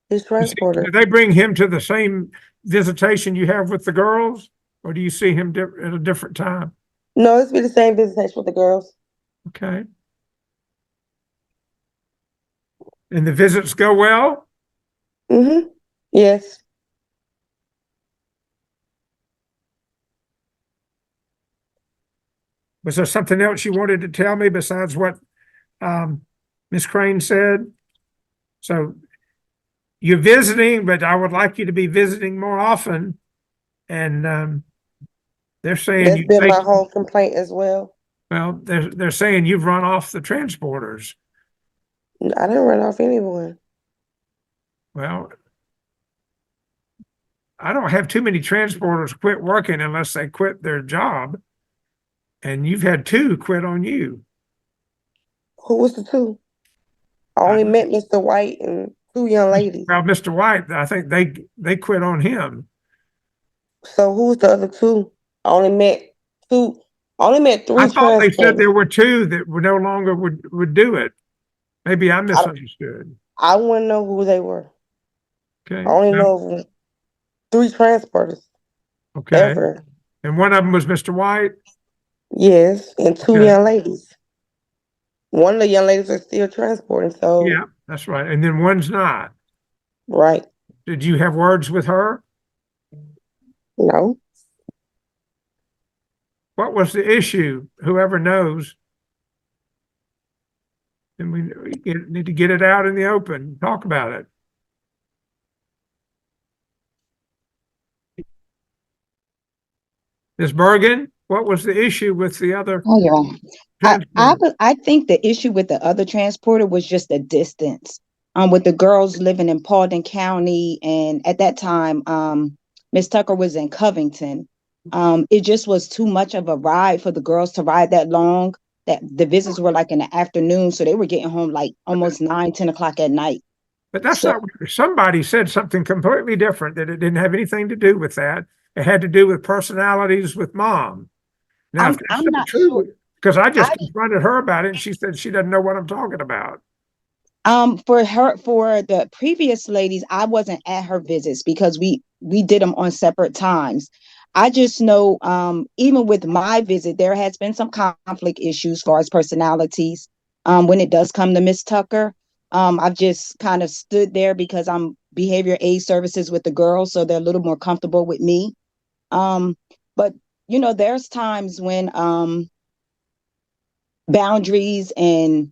Speaker 13: He's transported.
Speaker 1: Do they bring him to the same visitation you have with the girls? or do you see him at a different time?
Speaker 13: No, it's been the same visitation with the girls.
Speaker 1: Okay. And the visits go well?
Speaker 13: Mm-hmm. Yes.
Speaker 1: Was there something else you wanted to tell me besides what Ms. Crane said? So you're visiting, but I would like you to be visiting more often. And they're saying
Speaker 13: That's
Speaker 1: you
Speaker 13: been my
Speaker 1: take,
Speaker 13: whole complaint as well.
Speaker 1: well, they're saying you've run off the transporters.
Speaker 13: I didn't run off anyone.
Speaker 1: Well, I don't have too many transporters quit working unless they quit their job. And you've had 2 quit on you.
Speaker 13: Who was the 2? I only met Mr. White and 2 young ladies.
Speaker 1: Well, Mr. White, I think they quit on him.
Speaker 13: So who's the other 2? I only met 2. I only met 3
Speaker 1: I thought they said
Speaker 13: transporters.
Speaker 1: there were 2 that would no longer would do it. Maybe I misunderstood.
Speaker 13: I wouldn't know who they were.
Speaker 1: Okay.
Speaker 13: I only
Speaker 1: No.
Speaker 13: know of 3 transporters.
Speaker 1: Okay.
Speaker 13: Ever.
Speaker 1: And one of them was Mr. White?
Speaker 13: Yes, and 2
Speaker 1: Okay.
Speaker 13: young ladies. One of the young ladies are still transporting, so.
Speaker 1: Yeah, that's right. And then one's not.
Speaker 13: Right.
Speaker 1: Did you have words with her?
Speaker 13: No.
Speaker 1: What was the issue? Whoever knows. And we need to get it out in the open, talk about it. Ms. Bergen, what was the issue with the other?
Speaker 6: Oh, yeah.
Speaker 1: transporter?
Speaker 6: I think the issue with the other transporter was just the distance. With the girls living in Paulding County, and at that time, Miss Tucker was in Covington. It just was too much of a ride for the girls to ride that long. That the visits were like in the afternoon, so they were getting home like almost 9-10 o'clock at night.
Speaker 1: But that's not, somebody said something completely different, that it didn't have anything to do with that. It had to do with personalities with mom. Now, if that's
Speaker 6: I'm not
Speaker 1: true,
Speaker 6: sure.
Speaker 1: because I just confronted her about it and she said she doesn't know what I'm talking about.
Speaker 6: For the previous ladies, I wasn't at her visits because we did them on separate times. I just know, even with my visit, there has been some conflict issues as far as personalities. When it does come to Miss Tucker, I've just kind of stood there because I'm behavior aid services with the girls, so they're a little more comfortable with me. But there's times when boundaries and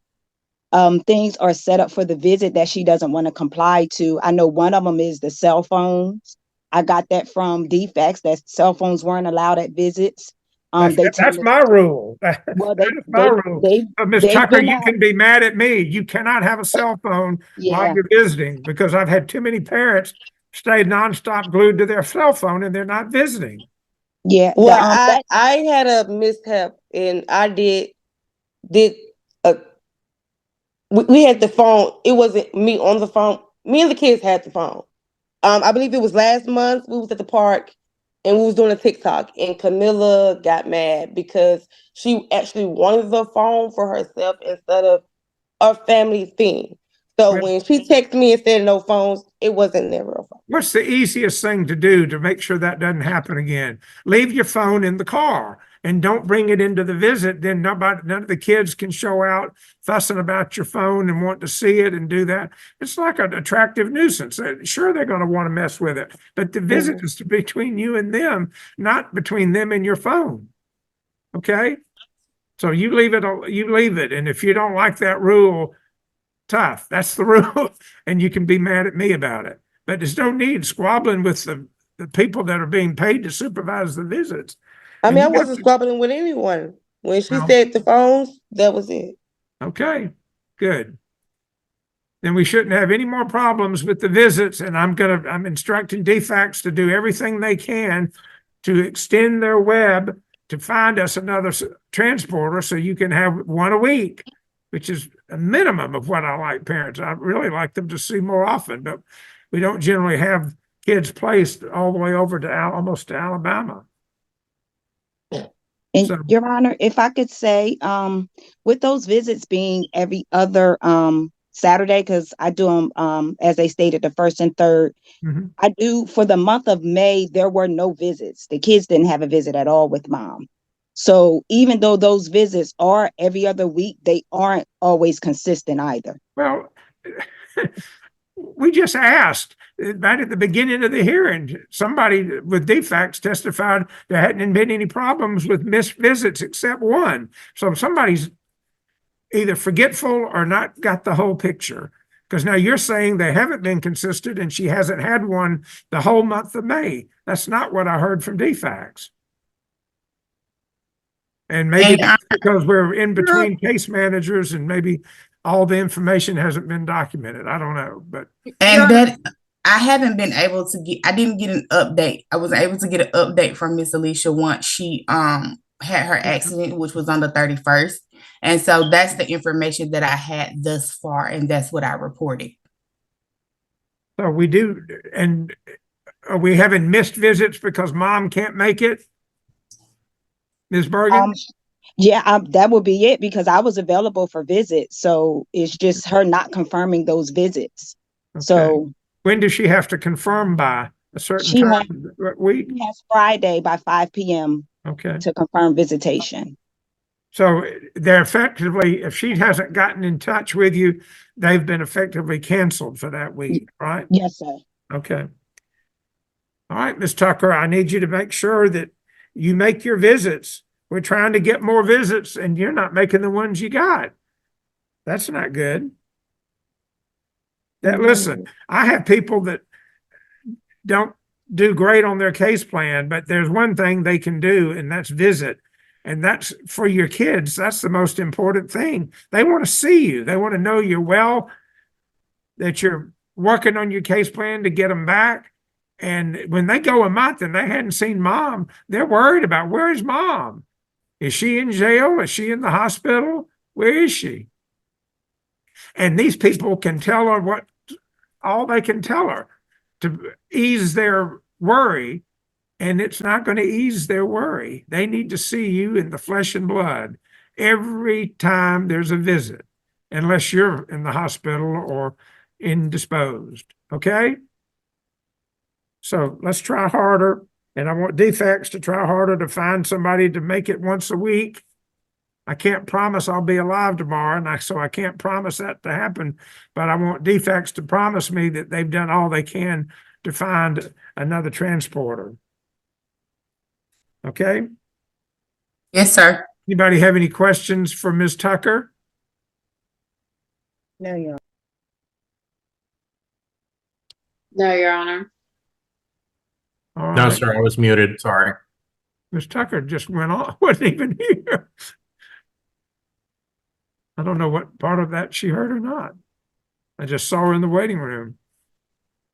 Speaker 6: things are set up for the visit that she doesn't want to comply to. I know one of them is the cell phones. I got that from defects, that cell phones weren't allowed at visits.
Speaker 1: That's my rule.
Speaker 6: Well,
Speaker 1: That is my rule. Ms. Tucker, you can be mad at me. You cannot have a cell phone while you're visiting, because I've had too many parents stay nonstop glued to their cell phone and they're not visiting.
Speaker 6: Yeah.
Speaker 13: Well, I had a mishap, and I did we had the phone. It wasn't me on the phone. Me and the kids had the phone. I believe it was last month. We was at the park and we was doing a TikTok, and Camilla got mad because she actually wanted the phone for herself instead of a family thing. So when she texted me and said no phones, it wasn't never a phone.
Speaker 1: What's the easiest thing to do to make sure that doesn't happen again? Leave your phone in the car and don't bring it into the visit. Then none of the kids can show out fussing about your phone and want to see it and do that. It's like an attractive nuisance. Sure, they're going to want to mess with it, but the visit is between you and them, not between them and your phone. Okay? So you leave it. And if you don't like that rule, tough. That's the rule. And you can be mad at me about it. But there's no need squabbling with the people that are being paid to supervise the visits.
Speaker 13: I mean, I wasn't squabbling with anyone. When she said the phones, that was it.
Speaker 1: Okay, good. Then we shouldn't have any more problems with the visits. And I'm instructing DFACs to do everything they can to extend their web to find us another transporter so you can have one a week, which is a minimum of what I like parents. I really like them to see more often, but we don't generally have kids placed all the way over to almost to Alabama.
Speaker 6: And Your Honor, if I could say, with those visits being every other Saturday, because I do them, as they stated, the first and third.
Speaker 1: Mhm.
Speaker 6: I do for the month of May, there were no visits. The kids didn't have a visit at all with mom. So even though those visits are every other week, they aren't always consistent either.
Speaker 1: Well, we just asked right at the beginning of the hearing. Somebody with defects testified there hadn't been any problems with missed visits except one. So somebody's either forgetful or not got the whole picture. Because now you're saying they haven't been consistent and she hasn't had one the whole month of May. That's not what I heard from defects. And maybe that's because we're in between case managers and maybe all the information hasn't been documented. I don't know, but.
Speaker 3: And that I haven't been able to I didn't get an update. I was able to get an update from Miss Alicia once she had her accident, which was on the 31st. And so that's the information that I had thus far, and that's what I reported.
Speaker 1: So we do, and are we having missed visits because mom can't make it? Ms. Bergen?
Speaker 6: Yeah, that would be it, because I was available for visits. So it's just her not confirming those visits.
Speaker 1: Okay.
Speaker 6: So
Speaker 1: when does she have to confirm by a certain
Speaker 6: she
Speaker 1: time? Week?
Speaker 6: She has Friday by 5 p.m.
Speaker 1: Okay.
Speaker 6: to confirm visitation.
Speaker 1: So they're effectively, if she hasn't gotten in touch with you, they've been effectively canceled for that week, right?
Speaker 6: Yes, sir.
Speaker 1: Okay. All right, Ms. Tucker, I need you to make sure that you make your visits. We're trying to get more visits and you're not making the ones you got. That's not good. Listen, I have people that don't do great on their case plan, but there's one thing they can do, and that's visit. And that's for your kids. That's the most important thing. They want to see you. They want to know you're well, that you're working on your case plan to get them back. And when they go a month and they hadn't seen mom, they're worried about, where is mom? Is she in jail? Is she in the hospital? Where is she? And these people can tell her all they can tell her to ease their worry. And it's not going to ease their worry. They need to see you in the flesh and blood every time there's a visit, unless you're in the hospital or indisposed. Okay? So let's try harder. And I want defects to try harder to find somebody to make it once a week. I can't promise I'll be alive tomorrow, and so I can't promise that to happen. But I want defects to promise me that they've done all they can to find another transporter. Okay?
Speaker 3: Yes, sir.
Speaker 1: Anybody have any questions for Ms. Tucker?
Speaker 6: No, Your Honor.
Speaker 10: No, Your Honor.
Speaker 1: All
Speaker 8: No,
Speaker 1: right.
Speaker 8: sir, I was muted. Sorry.
Speaker 1: Ms. Tucker just went on, wasn't even here. I don't know what part of that she heard or not. I just saw her in the waiting room.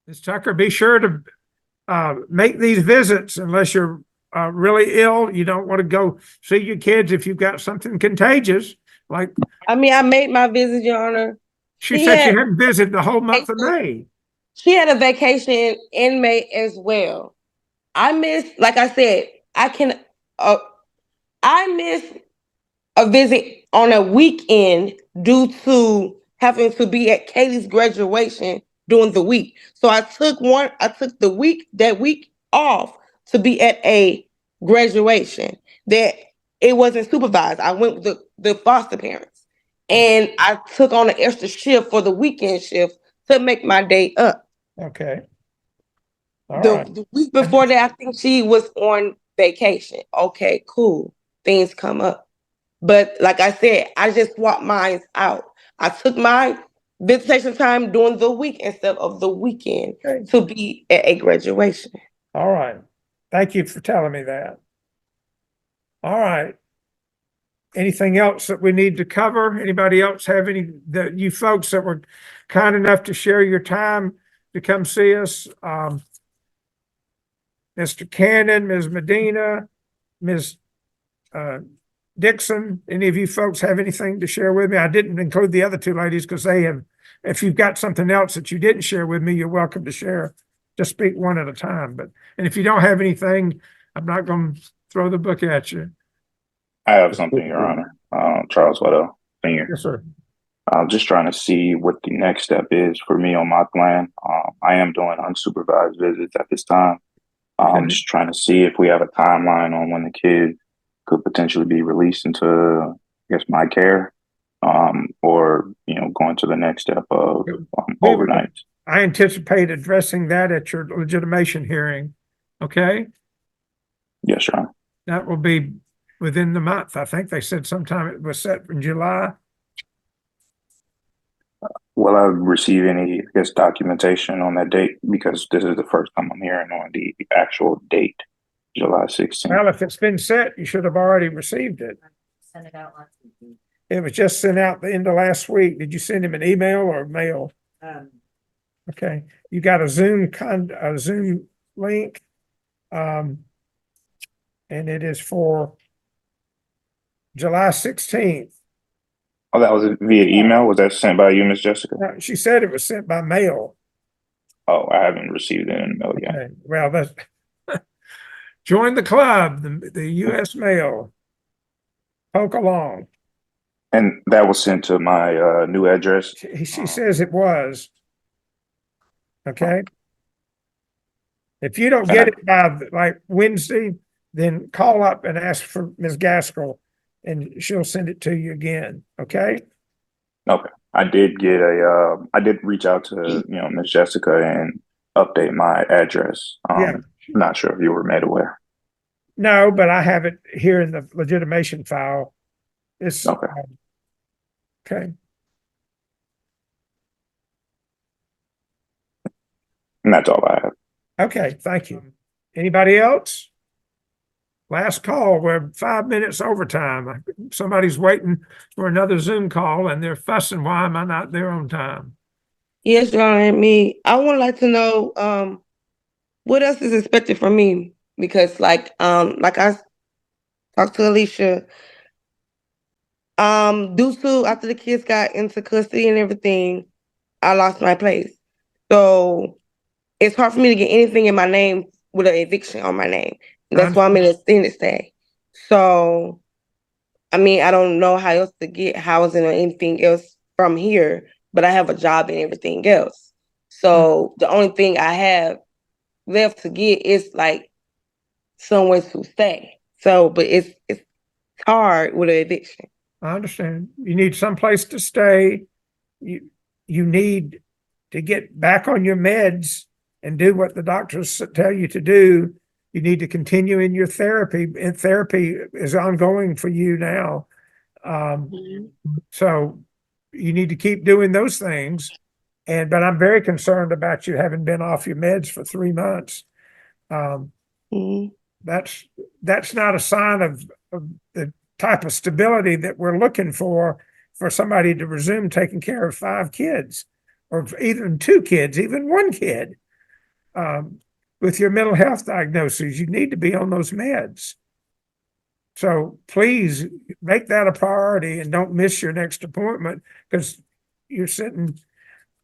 Speaker 1: Ms. Tucker, be sure to make these visits unless you're really ill. You don't want to go see your kids if you've got something contagious. Like,
Speaker 13: I mean, I made my visit, Your Honor.
Speaker 1: she said she hadn't visited the whole month of May.
Speaker 13: She had a vacation in May as well. I missed, like I said, I missed a visit on a weekend due to having to be at Katie's graduation during the week. So I took that week off to be at a graduation that it wasn't supervised. I went with the foster parents, and I took on an extra shift for the weekend shift to make my day up.
Speaker 1: Okay.
Speaker 13: The week before that, I think she was on vacation. Okay, cool. Things come up. But like I said, I just swapped mine out. I took my visitation time during the week instead of the weekend to be at a graduation.
Speaker 1: All right. Thank you for telling me that. All right. Anything else that we need to cover? Anybody else have you folks that were kind enough to share your time to come see us? Mr. Cannon, Ms. Medina, Ms. Dixon, any of you folks have anything to share with me? I didn't include the other two ladies because they have, if you've got something else that you didn't share with me, you're welcome to share. Just speak one at a time. And if you don't have anything, I'm not going to throw the book at you.
Speaker 12: I have something, Your Honor. Charles Weddell, Sr.
Speaker 1: Yes, sir.
Speaker 12: I'm just trying to see what the next step is for me on my plan. I am doing unsupervised visits at this time. I'm just trying to see if we have a timeline on when the kid could potentially be released into, I guess, my care, or going to the next step of overnight.
Speaker 1: I anticipate addressing that at your legitimation hearing. Okay,
Speaker 12: Yes, Your Honor.
Speaker 1: that will be within the month. I think they said sometime it was set in July.
Speaker 12: Will I receive any, I guess, documentation on that date? Because this is the first time I'm hearing on the actual date, July 16th.
Speaker 1: Well, if it's been set, you should have already received it.
Speaker 14: Send it out last week.
Speaker 1: It was just sent out the end of last week. Did you send him an email or mail? Okay, you got a Zoom link. And it is for July 16th.
Speaker 12: Oh, that was via email? Was that sent by you, Ms. Jessica?
Speaker 1: She said it was sent by mail.
Speaker 12: Oh, I haven't received it in mail yet.
Speaker 1: Okay. Well, that's join the club, the U.S. mail. Poke along.
Speaker 12: And that was sent to my new address?
Speaker 1: She says it was. Okay. If you don't get it by like Wednesday, then call up and ask for Ms. Gaskell and she'll send it to you again. Okay.
Speaker 12: Okay. I did reach out to, Ms. Jessica and update my address.
Speaker 1: Yeah.
Speaker 12: I'm not sure if you were made aware.
Speaker 1: No, but I have it here in the legitimation file. It's
Speaker 12: okay.
Speaker 1: Okay.
Speaker 12: And that's all I have.
Speaker 1: Okay, thank you. Anybody else? Last call, we're 5 minutes overtime. Somebody's waiting for another Zoom call and they're fussing, why am I not there on time?
Speaker 15: Yes, Your Honor, me. I would like to know what else is expected from me, because like I talked to Alicia, due to after the kids got into custody and everything, I lost my place. So it's hard for me to get anything in my name with an eviction on my name. That's why I'm in a extended stay. So, I mean, I don't know how else to get housing or anything else from here, but I have a job and everything else. So the only thing I have left to get is like somewhere to stay. So, but it's hard with an eviction.
Speaker 1: I understand. You need someplace to stay. You need to get back on your meds and do what the doctors tell you to do. You need to continue in your therapy, and therapy is ongoing for you now. So you need to keep doing those things. But I'm very concerned about you having been off your meds for 3 months. That's not a sign of the type of stability that we're looking for somebody to resume taking care of 5 kids, or even 2 kids, even 1 kid. With your mental health diagnoses, you need to be on those meds. So please make that a priority and don't miss your next appointment, because you're sitting,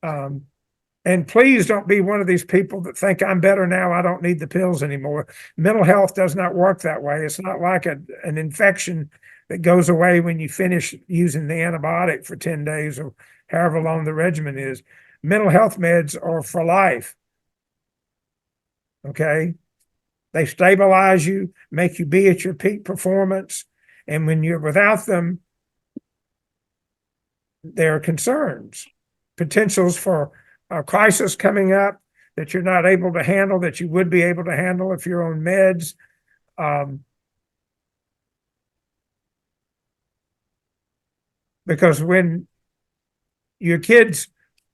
Speaker 1: and please don't be one of these people that think I'm better now, I don't need the pills anymore. Mental health does not work that way. It's not like an infection that goes away when you finish using the antibiotic for 10 days or however long the regimen is. Mental health meds are for life. Okay. They stabilize you, make you be at your peak performance. And when you're without them, there are concerns, potentials for a crisis coming up that you're not able to handle, that you would be able to handle if you're on meds. Because when your kids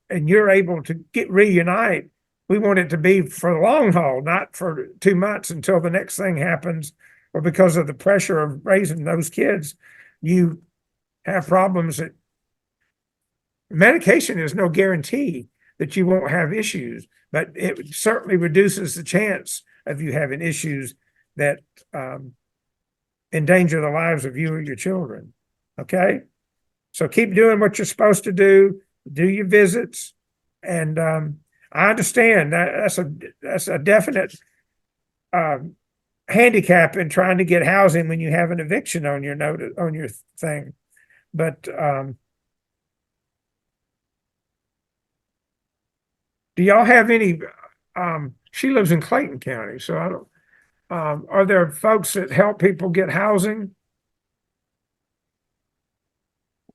Speaker 1: and you're able to reunite, we want it to be for the long haul, not for 2 months until the next thing happens, or because of the pressure of raising those kids, you have problems that medication is no guarantee that you won't have issues, but it certainly reduces the chance of you having issues that endanger the lives of you or your children. Okay? So keep doing what you're supposed to do your visits, and I understand that that's a definite handicap in trying to get housing when you have an eviction on your thing. But Do y'all have any, she lives in Clayton County, so I don't, are there folks that help people get housing?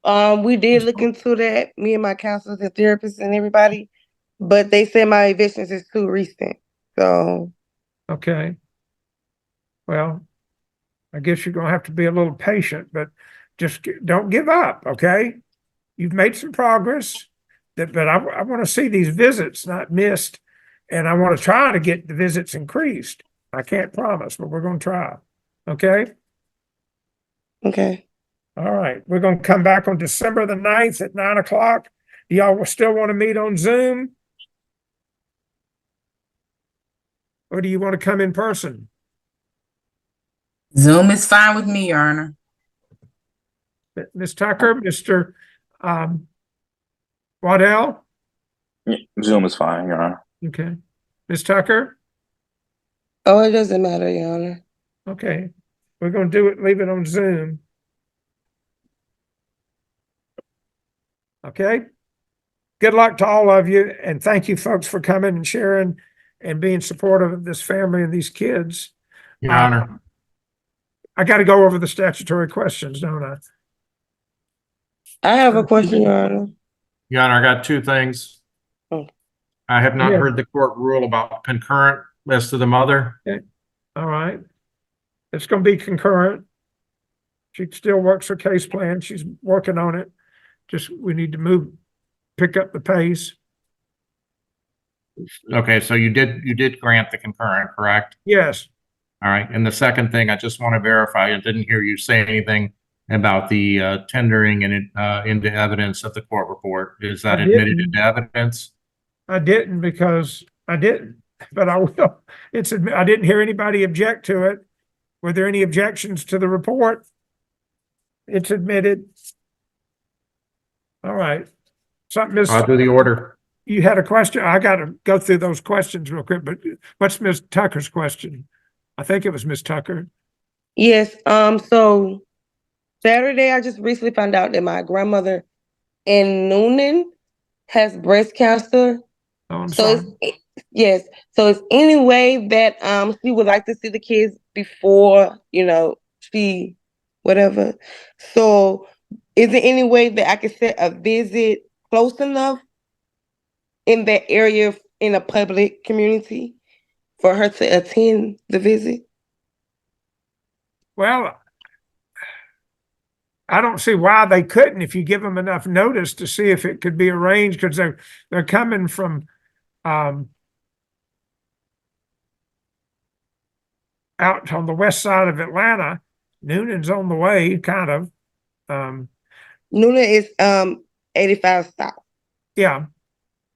Speaker 15: We did look into that, me and my counselors and therapists and everybody, but they said my evictions is too recent. So
Speaker 1: Okay. Well, I guess you're gonna have to be a little patient, but just don't give up, okay? You've made some progress, but I want to see these visits not missed, and I want to try to get the visits increased. I can't promise, but we're gonna try, okay?
Speaker 15: okay.
Speaker 1: All right, we're gonna come back on December the 9th at 9 o'clock. Do y'all still want to meet on Zoom? Or do you want to come in person?
Speaker 3: Zoom is fine with me, Your Honor.
Speaker 1: Ms. Tucker, Mr. Waddell?
Speaker 12: Yeah, Zoom is fine, Your Honor.
Speaker 1: Okay. Ms. Tucker?
Speaker 15: Oh, it doesn't matter, Your Honor.
Speaker 1: Okay. We're gonna leave it on Zoom. Okay. Good luck to all of you, and thank you folks for coming and sharing and being supportive of this family and these kids.
Speaker 8: Your Honor.
Speaker 1: I got to go over the statutory questions, don't I?
Speaker 15: I have a question, Your Honor.
Speaker 8: Your Honor, I got two things.
Speaker 15: Oh.
Speaker 8: I have not
Speaker 1: Yeah.
Speaker 8: heard the court rule about concurrent as to the mother.
Speaker 1: Okay. All right. It's going to be concurrent. She still works her case plan. She's working on it. Just, we need to pick up the pace.
Speaker 8: Okay, so you did grant the concurrent, correct?
Speaker 1: Yes.
Speaker 8: All right. And the second thing, I just want to verify, I didn't hear you say anything about the tendering and into evidence of the court report. Is that admitted into evidence?
Speaker 1: I didn't because I didn't, but I will. I didn't hear anybody object to it. Were there any objections to the report? It's admitted. All right. Something is.
Speaker 8: I'll do the order.
Speaker 1: You had a question? I got to go through those questions real quick, but what's Ms. Tucker's question? I think it was Ms. Tucker.
Speaker 15: Yes. So Saturday, I just recently found out that my grandmother in Noonan has breast cancer.
Speaker 1: Oh, I'm
Speaker 15: So
Speaker 1: sorry.
Speaker 15: yes. So is any way that she would like to see the kids before, she whatever. So is there any way that I could set a visit close enough in that area in a public community for her to attend the visit?
Speaker 1: Well, I don't see why they couldn't if you give them enough notice to see if it could be arranged, because they're coming from out on the west side of Atlanta. Noonan's on the way, kind of.
Speaker 15: Noonan is 85 south.
Speaker 1: Yeah.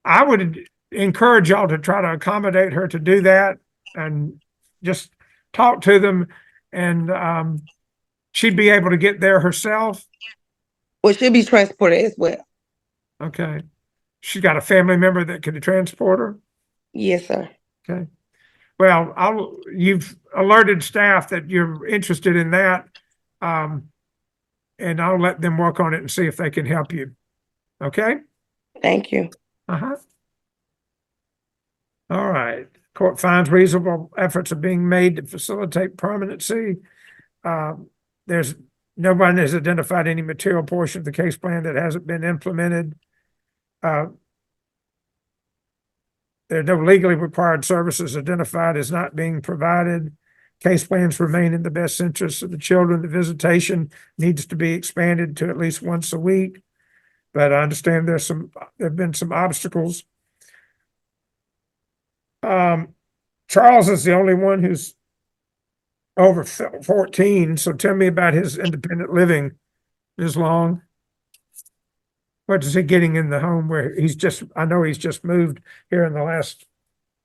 Speaker 1: I would encourage y'all to try to accommodate her to do that and just talk to them, and she'd be able to get there herself.
Speaker 15: Well, she'll be transported as well.
Speaker 1: Okay. She's got a family member that could transport her?
Speaker 15: Yes, sir.
Speaker 1: Okay. Well, you've alerted staff that you're interested in that, and I'll let them work on it and see if they can help you. Okay?
Speaker 15: Thank you.
Speaker 1: Uh-huh. All right. Court finds reasonable efforts are being made to facilitate permanency. There's nobody has identified any material portion of the case plan that hasn't been implemented. There are no legally required services identified as not being provided. Case plans remain in the best interest of the children. The visitation needs to be expanded to at least once a week. But I understand there have been some obstacles. Charles is the only one who's over 14. So tell me about his independent living, Ms. Long. What is he getting in the home where I know he's just moved here in the last,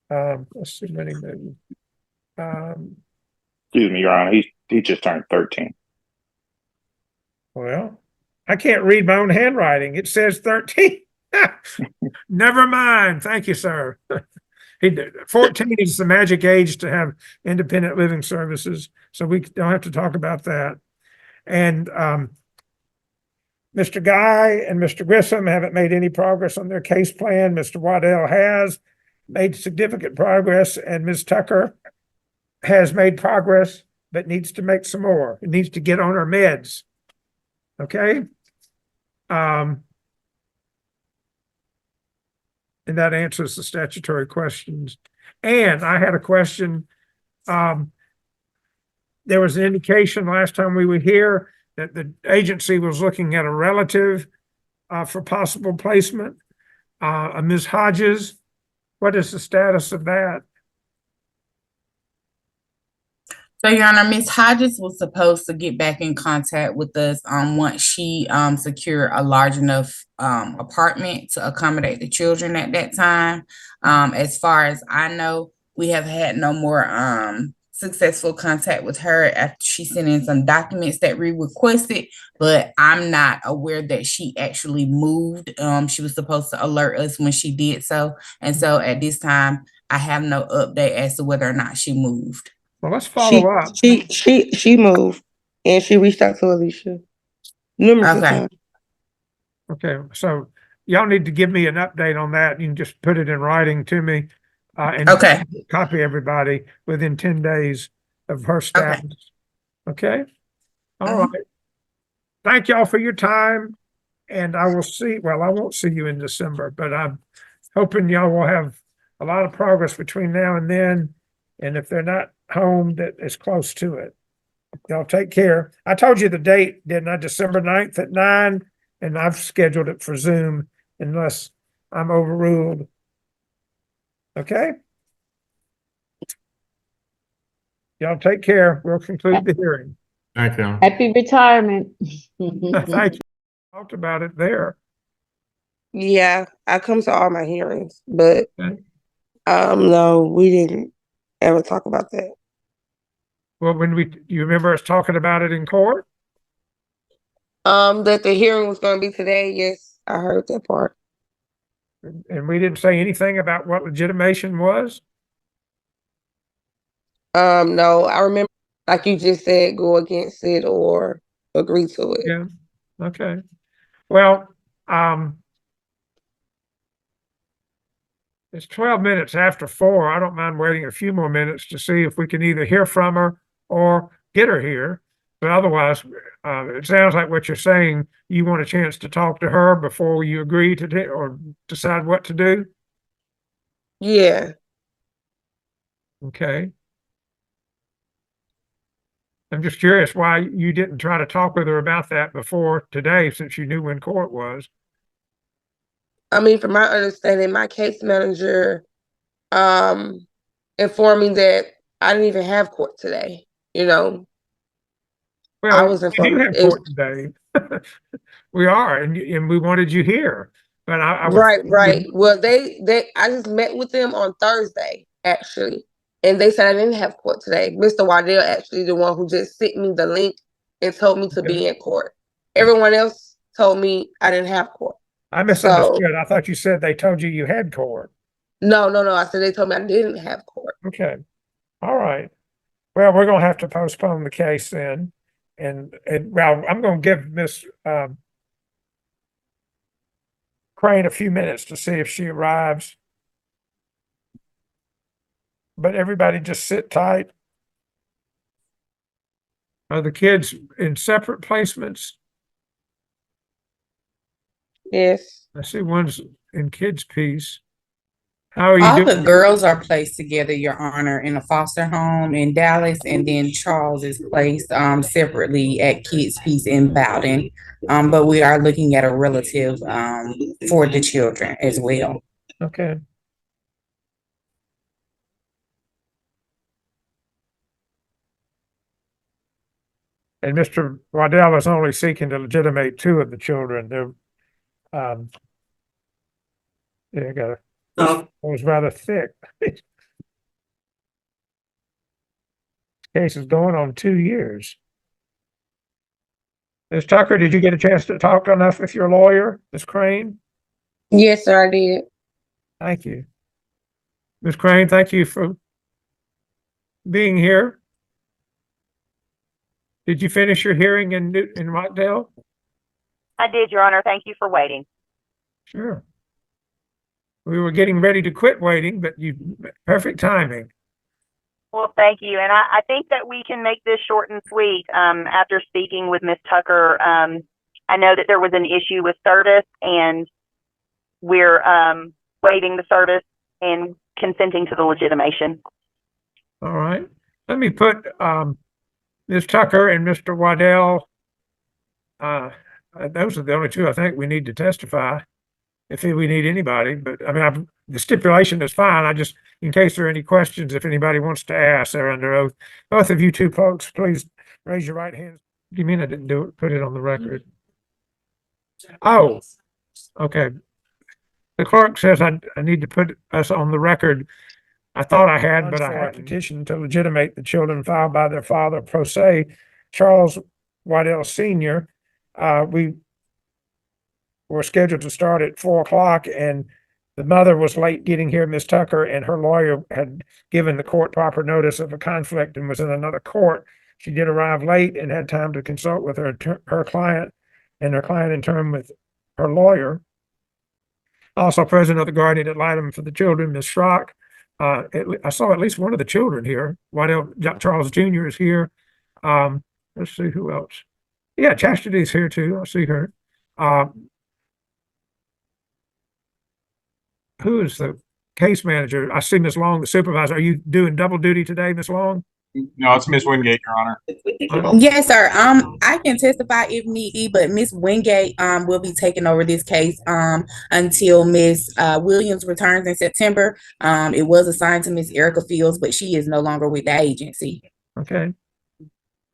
Speaker 1: let's see when he moved.
Speaker 12: Excuse me, Your Honor, he just turned 13.
Speaker 1: Well, I can't read my own handwriting. It says 13. Never mind. Thank you, sir. 14 is the magic age to have independent living services, so we don't have to talk about that. And Mr. Guy and Mr. Grissom haven't made any progress on their case plan. Mr. Waddell has. made significant progress, and Ms. Tucker has made progress, but needs to make some more. It needs to get on her meds. Okay? And that answers the statutory questions. And I had a question. There was an indication last time we were here that the agency was looking at a relative for possible placement. Ms. Hodges, what is the status of that?
Speaker 3: So, Your Honor, Ms. Hodges was supposed to get back in contact with us once she secured a large enough apartment to accommodate the children at that time. As far as I know, we have had no more successful contact with her after she sent in some documents that we requested, but I'm not aware that she actually moved. She was supposed to alert us when she did so. And so at this time, I have no update as to whether or not she moved.
Speaker 1: Well, let's follow up.
Speaker 15: She moved, and she reached out to Alicia numerous times.
Speaker 1: Okay, so y'all need to give me an update on that. You can just put it in writing to me. And copy everybody within 10 days of her status. Okay? All right. Thank y'all for your time. And I will see, well, I won't see you in December, but I'm hoping y'all will have a lot of progress between now and then. And if they're not home, that is close to it. Y'all take care. I told you the date, didn't I? December 9th at 9, and I've scheduled it for Zoom unless I'm overruled. Okay? Y'all take care. We'll conclude the hearing.
Speaker 8: Thank you.
Speaker 16: Happy retirement.
Speaker 1: Thank you. Talked about it there.
Speaker 15: Yeah, I come to all my hearings, but
Speaker 1: Okay.
Speaker 15: no, we didn't ever talk about that.
Speaker 1: Well, you remember us talking about it in court?
Speaker 15: That the hearing was going to be today. Yes, I heard that part.
Speaker 1: And we didn't say anything about what legitimation was?
Speaker 15: No, I remember, like you just said, go against it or agree to it.
Speaker 1: Yeah. Okay. Well, it's 12 minutes after 4. I don't mind waiting a few more minutes to see if we can either hear from her or get her here. But otherwise, it sounds like what you're saying, you want a chance to talk to her before you agree to or decide what to do?
Speaker 15: Yeah.
Speaker 1: Okay. I'm just curious why you didn't try to talk with her about that before today, since you knew when court was.
Speaker 15: I mean, from my understanding, my case manager informed me that I didn't even have court today, you know.
Speaker 1: Well,
Speaker 15: I was informed.
Speaker 1: you have court today. We are, and we wanted you here. But I was
Speaker 15: right. Well, I just met with them on Thursday, actually. And they said I didn't have court today. Mr. Waddell actually the one who just sent me the link and told me to be in court. Everyone else told me I didn't have court.
Speaker 1: I misunderstood. I thought you said they told you you had court.
Speaker 15: No. I said they told me I didn't have court.
Speaker 1: Okay. All right. Well, we're going to have to postpone the case then. And well, I'm going to give Miss Crane a few minutes to see if she arrives. But everybody just sit tight. Are the kids in separate placements?
Speaker 15: Yes.
Speaker 1: I see one's in kids' piece. How are you
Speaker 3: All
Speaker 1: doing?
Speaker 3: the girls are placed together, Your Honor, in a foster home in Dallas, and then Charles is placed separately at Kids Peace in Bowden. But we are looking at a relative for the children as well.
Speaker 1: Okay. And Mr. Waddell is only seeking to legitimate 2 of the children. They're it was rather thick. Case is going on 2 years. Ms. Tucker, did you get a chance to talk enough with your lawyer, Ms. Crane?
Speaker 15: Yes, sir, I did.
Speaker 1: Thank you. Ms. Crane, thank you for being here. Did you finish your hearing in Rockdale?
Speaker 17: I did, Your Honor. Thank you for waiting.
Speaker 1: Sure. We were getting ready to quit waiting, but perfect timing.
Speaker 16: Well, thank you. And I think that we can make this short and sweet. After speaking with Ms. Tucker, I know that there was an issue with service, and we're waiving the service and consenting to the legitimation.
Speaker 1: All right. Let me put Ms. Tucker and Mr. Waddell. Those are the only two I think we need to testify. If we need anybody, but I mean, the stipulation is fine. I just, in case there are any questions, if anybody wants to ask, they're under oath. Both of you two folks, please raise your right hand. You mean I didn't do it? Put it on the record. Oh, okay. The clerk says I need to put us on the record. I thought I had, but I had a petition to legitimate the children filed by their father, pro se, Charles Waddell Sr. We were scheduled to start at 4 o'clock, and the mother was late getting here, Ms. Tucker, and her lawyer had given the court proper notice of a conflict and was in another court. She did arrive late and had time to consult with her client, and her client in turn with her lawyer. Also present are the guardian ad litem for the children, Ms. Schrock. I saw at least one of the children here. Waddell Charles Jr. is here. Let's see who else. Yeah, Chastity's here too. I see her. Who is the case manager? I see Ms. Long, the supervisor. Are you doing double duty today, Ms. Long?
Speaker 8: No, it's Ms. Wingate, Your Honor.
Speaker 3: Yes, sir. I can testify if need be, but Ms. Wingate will be taking over this case until Ms. Williams returns in September. It was assigned to Ms. Erica Fields, but she is no longer with the agency.
Speaker 1: Okay.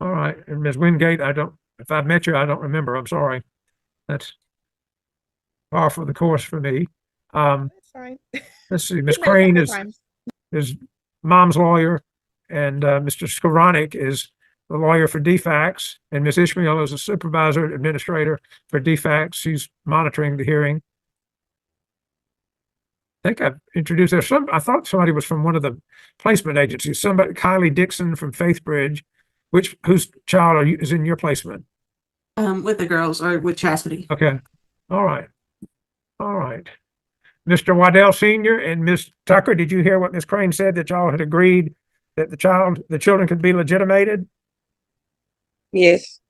Speaker 1: All right. And Ms. Wingate, if I've met you, I don't remember. I'm sorry. That's par for the course for me.
Speaker 15: That's fine.
Speaker 1: Let's see. Ms. Crane is mom's lawyer, and Mr. Skowronek is the lawyer for DFACS, and Ms. Ishmael is a supervisor administrator for DFACS. She's monitoring the hearing. I think I've introduced her. I thought somebody was from one of the placement agencies. Somebody, Kylie Dixon from Faithbridge. Whose child is in your placement?
Speaker 17: With the girls, or with Chastity.
Speaker 1: Okay. All right. All right. Mr. Waddell Sr. and Ms. Tucker, did you hear what Ms. Crane said, that y'all had agreed that the children could be legitimated?
Speaker 15: Yes.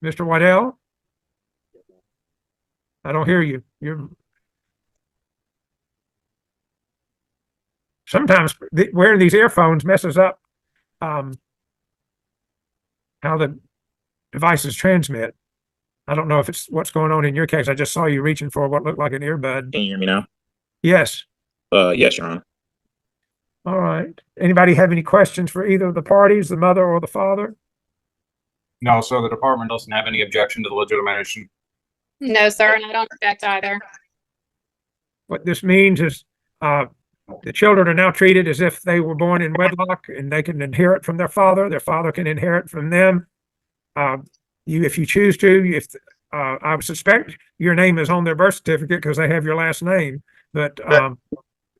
Speaker 1: Mr. Waddell? I don't hear you. Sometimes wearing these earphones messes up how the devices transmit. I don't know if it's what's going on in your case. I just saw you reaching for what looked like an earbud.
Speaker 18: Can you hear me now?
Speaker 1: Yes.
Speaker 18: Yes, Your Honor.
Speaker 1: All right. Anybody have any questions for either of the parties, the mother or the father?
Speaker 8: No, so the department doesn't have any objection to the legitimation.
Speaker 10: No, sir, and I don't object either.
Speaker 1: What this means is the children are now treated as if they were born in wedlock, and they can inherit from their father. Their father can inherit from them. If you choose to, I would suspect your name is on their birth certificate because they have your last name. But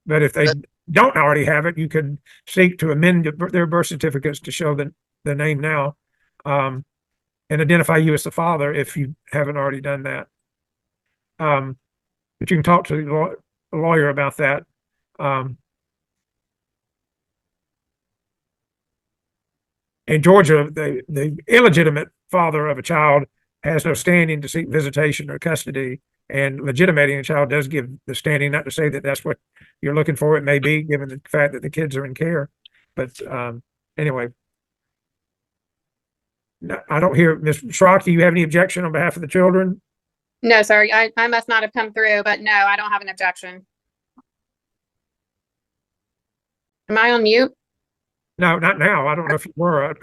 Speaker 1: if they don't already have it, you can seek to amend their birth certificates to show the name now, and identify you as the father if you haven't already done that. But you can talk to the lawyer about that. In Georgia, the illegitimate father of a child has no standing to seek visitation or custody, and legitimating a child does give the standing. Not to say that that's what you're looking for. It may be, given the fact that the kids are in care. But anyway, no, I don't hear Ms. Schrock. Do you have any objection on behalf of the children?
Speaker 10: No, sir, I must not have come through, but no, I don't have an objection. Am I on mute?
Speaker 1: No, not now. I don't know if you were.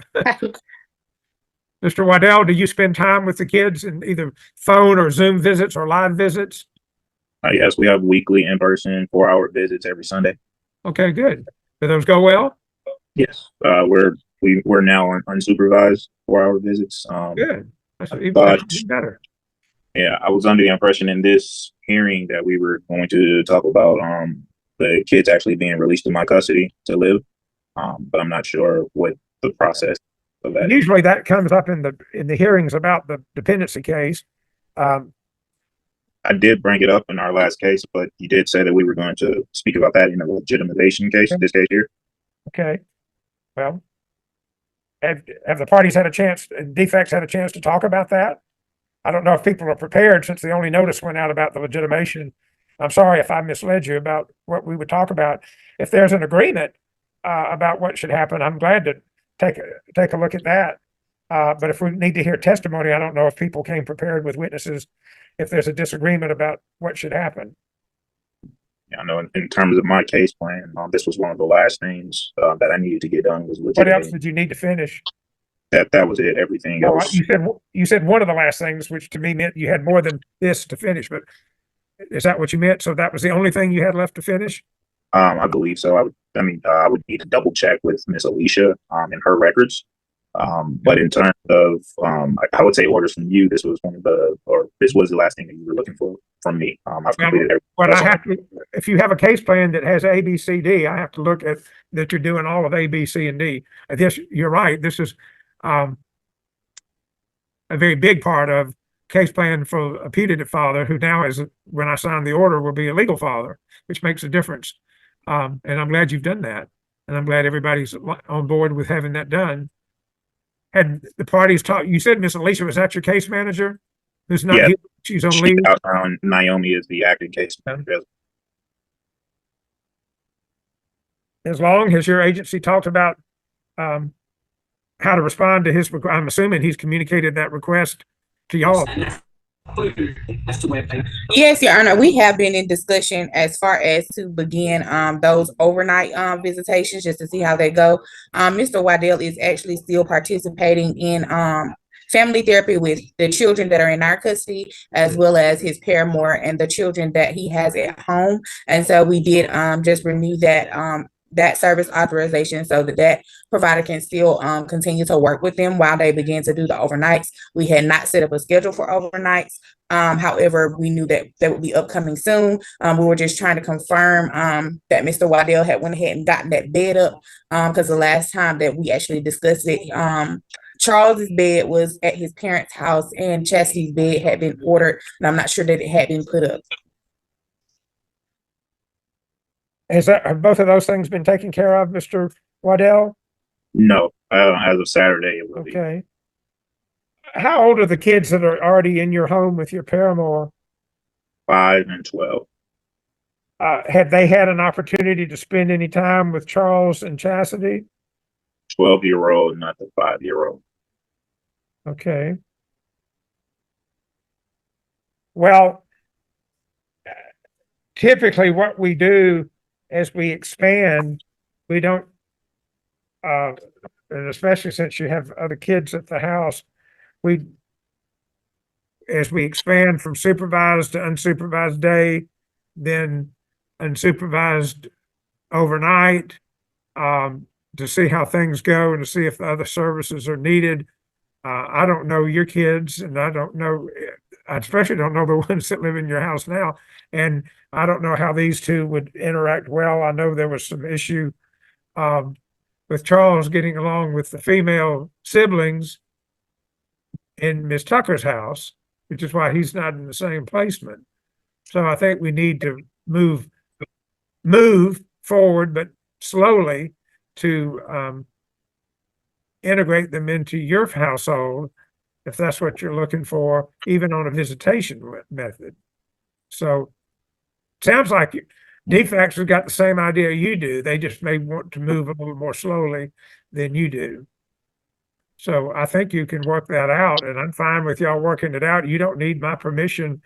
Speaker 1: Mr. Waddell, do you spend time with the kids in either phone or Zoom visits or live visits?
Speaker 18: Yes, we have weekly in-person 4-hour visits every Sunday.
Speaker 1: Okay, good. Do those go well?
Speaker 18: Yes, we're now on unsupervised 4-hour visits.
Speaker 1: Good. That's even better.
Speaker 18: Yeah, I was under the impression in this hearing that we were going to talk about the kids actually being released to my custody to live, but I'm not sure what the process of that.
Speaker 1: Usually that comes up in the hearings about the dependency case.
Speaker 18: I did bring it up in our last case, but you did say that we were going to speak about that in the legitimation case, this case here.
Speaker 1: Okay. Well, have the parties had a chance, defects had a chance to talk about that? I don't know if people are prepared since the only notice went out about the legitimation. I'm sorry if I misled you about what we would talk about. If there's an agreement about what should happen, I'm glad to take a look at that. But if we need to hear testimony, I don't know if people came prepared with witnesses, if there's a disagreement about what should happen.
Speaker 18: Yeah, I know in terms of my case plan, this was one of the last things that I needed to get done was
Speaker 1: What else
Speaker 18: legitimate.
Speaker 1: did you need to finish?
Speaker 18: That was it. Everything
Speaker 1: Oh,
Speaker 18: else.
Speaker 1: you said one of the last things, which to me meant you had more than this to finish, but is that what you meant? So that was the only thing you had left to finish?
Speaker 18: I believe so. I would need to double check with Miss Alicia in her records. But in terms of I would say orders from you, this was the last thing that you were looking for from me. I've completed everything.
Speaker 1: But I have to, if you have a case plan that has A, B, C, D, I have to look at that you're doing all of A, B, C, and D. I guess you're right. This is a very big part of case plan for a putative father who now is, when I sign the order, will be a legal father, which makes a difference. And I'm glad you've done that. And I'm glad everybody's on board with having that done. Had the parties talked, you said Miss Alicia, was that your case manager? Who's not here, she's on leave?
Speaker 18: Naomi is the acting case manager.
Speaker 1: As long as your agency talked about how to respond to his, I'm assuming he's communicated that request to y'all.
Speaker 3: Yes, Your Honor, we have been in discussion as far as to begin those overnight visitations just to see how they go. Mr. Waddell is actually still participating in family therapy with the children that are in our custody, as well as his paramour and the children that he has at home. And so we did just renew that service authorization so that provider can still continue to work with them while they begin to do the overnights. We had not set up a schedule for overnights. However, we knew that they would be upcoming soon. We were just trying to confirm that Mr. Waddell had went ahead and gotten that bed up because the last time that we actually discussed it, Charles's bed was at his parents' house and Chastity's bed had been ordered, and I'm not sure that it had been put up.
Speaker 1: Have both of those things been taken care of, Mr. Waddell?
Speaker 18: No, as of Saturday, it will be.
Speaker 1: Okay. How old are the kids that are already in your home with your paramour?
Speaker 18: 5 and 12.
Speaker 1: Have they had an opportunity to spend any time with Charles and Chastity?
Speaker 18: 12-year-old, not the 5-year-old.
Speaker 1: Okay. Well, typically what we do as we expand, we don't, and especially since you have other kids at the house, as we expand from supervised to unsupervised day, then unsupervised overnight, to see how things go and to see if the other services are needed. I don't know your kids, and I especially don't know the ones that live in your house now. And I don't know how these two would interact well. I know there was some issue with Charles getting along with the female siblings in Miss Tucker's house, which is why he's not in the same placement. So I think we need to move forward, but slowly, to integrate them into your household, if that's what you're looking for, even on a visitation method. So sounds like defects have got the same idea you do. They just may want to move a little more slowly than you do. So I think you can work that out, and I'm fine with y'all working it out. You don't need my permission.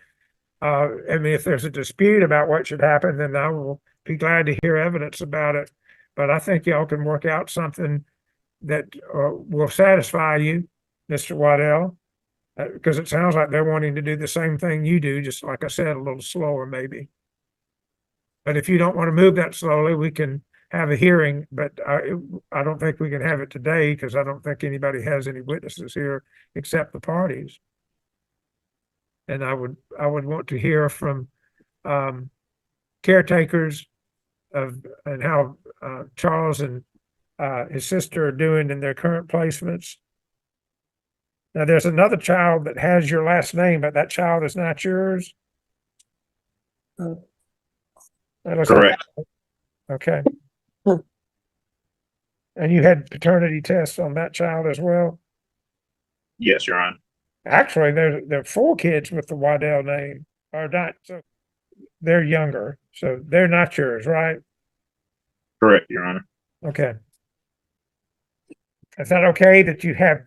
Speaker 1: I mean, if there's a dispute about what should happen, then I will be glad to hear evidence about it. But I think y'all can work out something that will satisfy you, Mr. Waddell, because it sounds like they're wanting to do the same thing you do, just like I said, a little slower maybe. But if you don't want to move that slowly, we can have a hearing, but I don't think we can have it today because I don't think anybody has any witnesses here except the parties. And I would want to hear from caretakers and how Charles and his sister are doing in their current placements. Now, there's another child that has your last name, but that child is not yours.
Speaker 2: Correct.
Speaker 1: Okay. And you had paternity tests on that child as well?
Speaker 18: Yes, Your Honor.
Speaker 1: Actually, there are 4 kids with the Waddell name, or not, so they're younger, so they're not yours, right?
Speaker 18: Correct, Your Honor.
Speaker 1: Okay. Is that okay that you have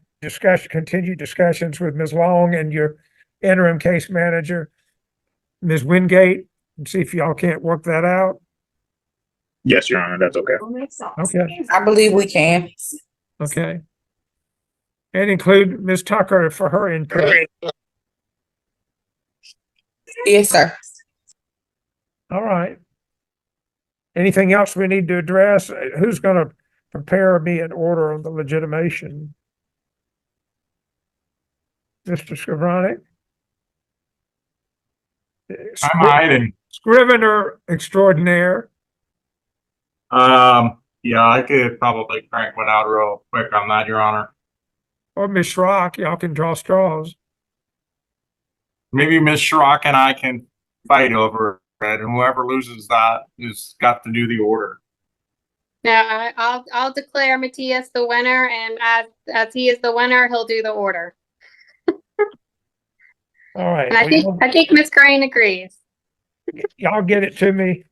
Speaker 1: continued discussions with Ms. Long and your interim case manager, Ms. Wingate, and see if y'all can't work that out?
Speaker 18: Yes, Your Honor, that's okay.
Speaker 1: Okay,
Speaker 3: I believe we can.
Speaker 1: okay. And include Ms. Tucker for her input.
Speaker 3: Yes, sir.
Speaker 1: All right. Anything else we need to address? Who's gonna prepare me an order on the legitimation? Mr. Scrivonic?
Speaker 8: I might, and
Speaker 1: Scrivener extraordinaire.
Speaker 8: yeah, I could probably crank one out real quick on that, Your Honor.
Speaker 1: Or Ms. Schrock, y'all can draw straws.
Speaker 8: Maybe Ms. Schrock and I can fight over it, and whoever loses that is got to do the order.
Speaker 10: Now, I'll declare Matthias the winner, and as he is the winner, he'll do the order.
Speaker 1: All right.
Speaker 10: And I think Miss Crane agrees.
Speaker 1: Y'all get it to me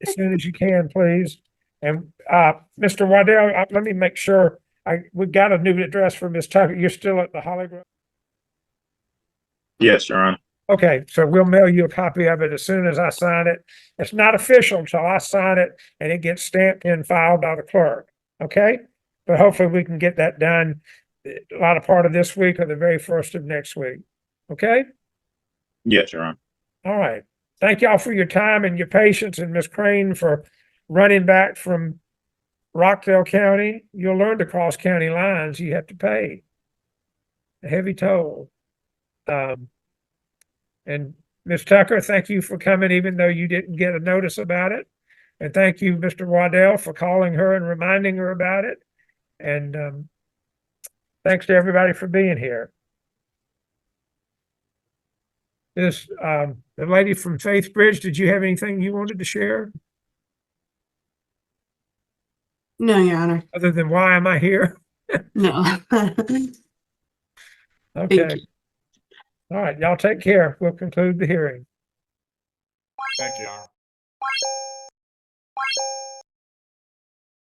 Speaker 1: as soon as you can, please. And Mr. Waddell, let me make sure we got a new address for Ms. Tucker. You're still at the Hollywood?
Speaker 18: Yes, Your Honor.
Speaker 1: Okay, so we'll mail you a copy of it as soon as I sign it. It's not official until I sign it and it gets stamped and filed by the clerk. Okay? But hopefully we can get that done a lot of part of this week or the very first of next week. Okay?
Speaker 18: Yes, Your Honor.
Speaker 1: All right. Thank y'all for your time and your patience, and Ms. Crane for running back from Rockdale County. You'll learn to cross county lines. You have to pay a heavy toll. And Ms. Tucker, thank you for coming, even though you didn't get a notice about it. And thank you, Mr. Waddell, for calling her and reminding her about it. And thanks to everybody for being here. This the lady from Faith Bridge, did you have anything you wanted to share?
Speaker 17: No, Your Honor.
Speaker 1: Other than why am I here?
Speaker 17: No.
Speaker 1: Okay. All right, y'all take care. We'll conclude the hearing.
Speaker 8: Thank you, Your Honor.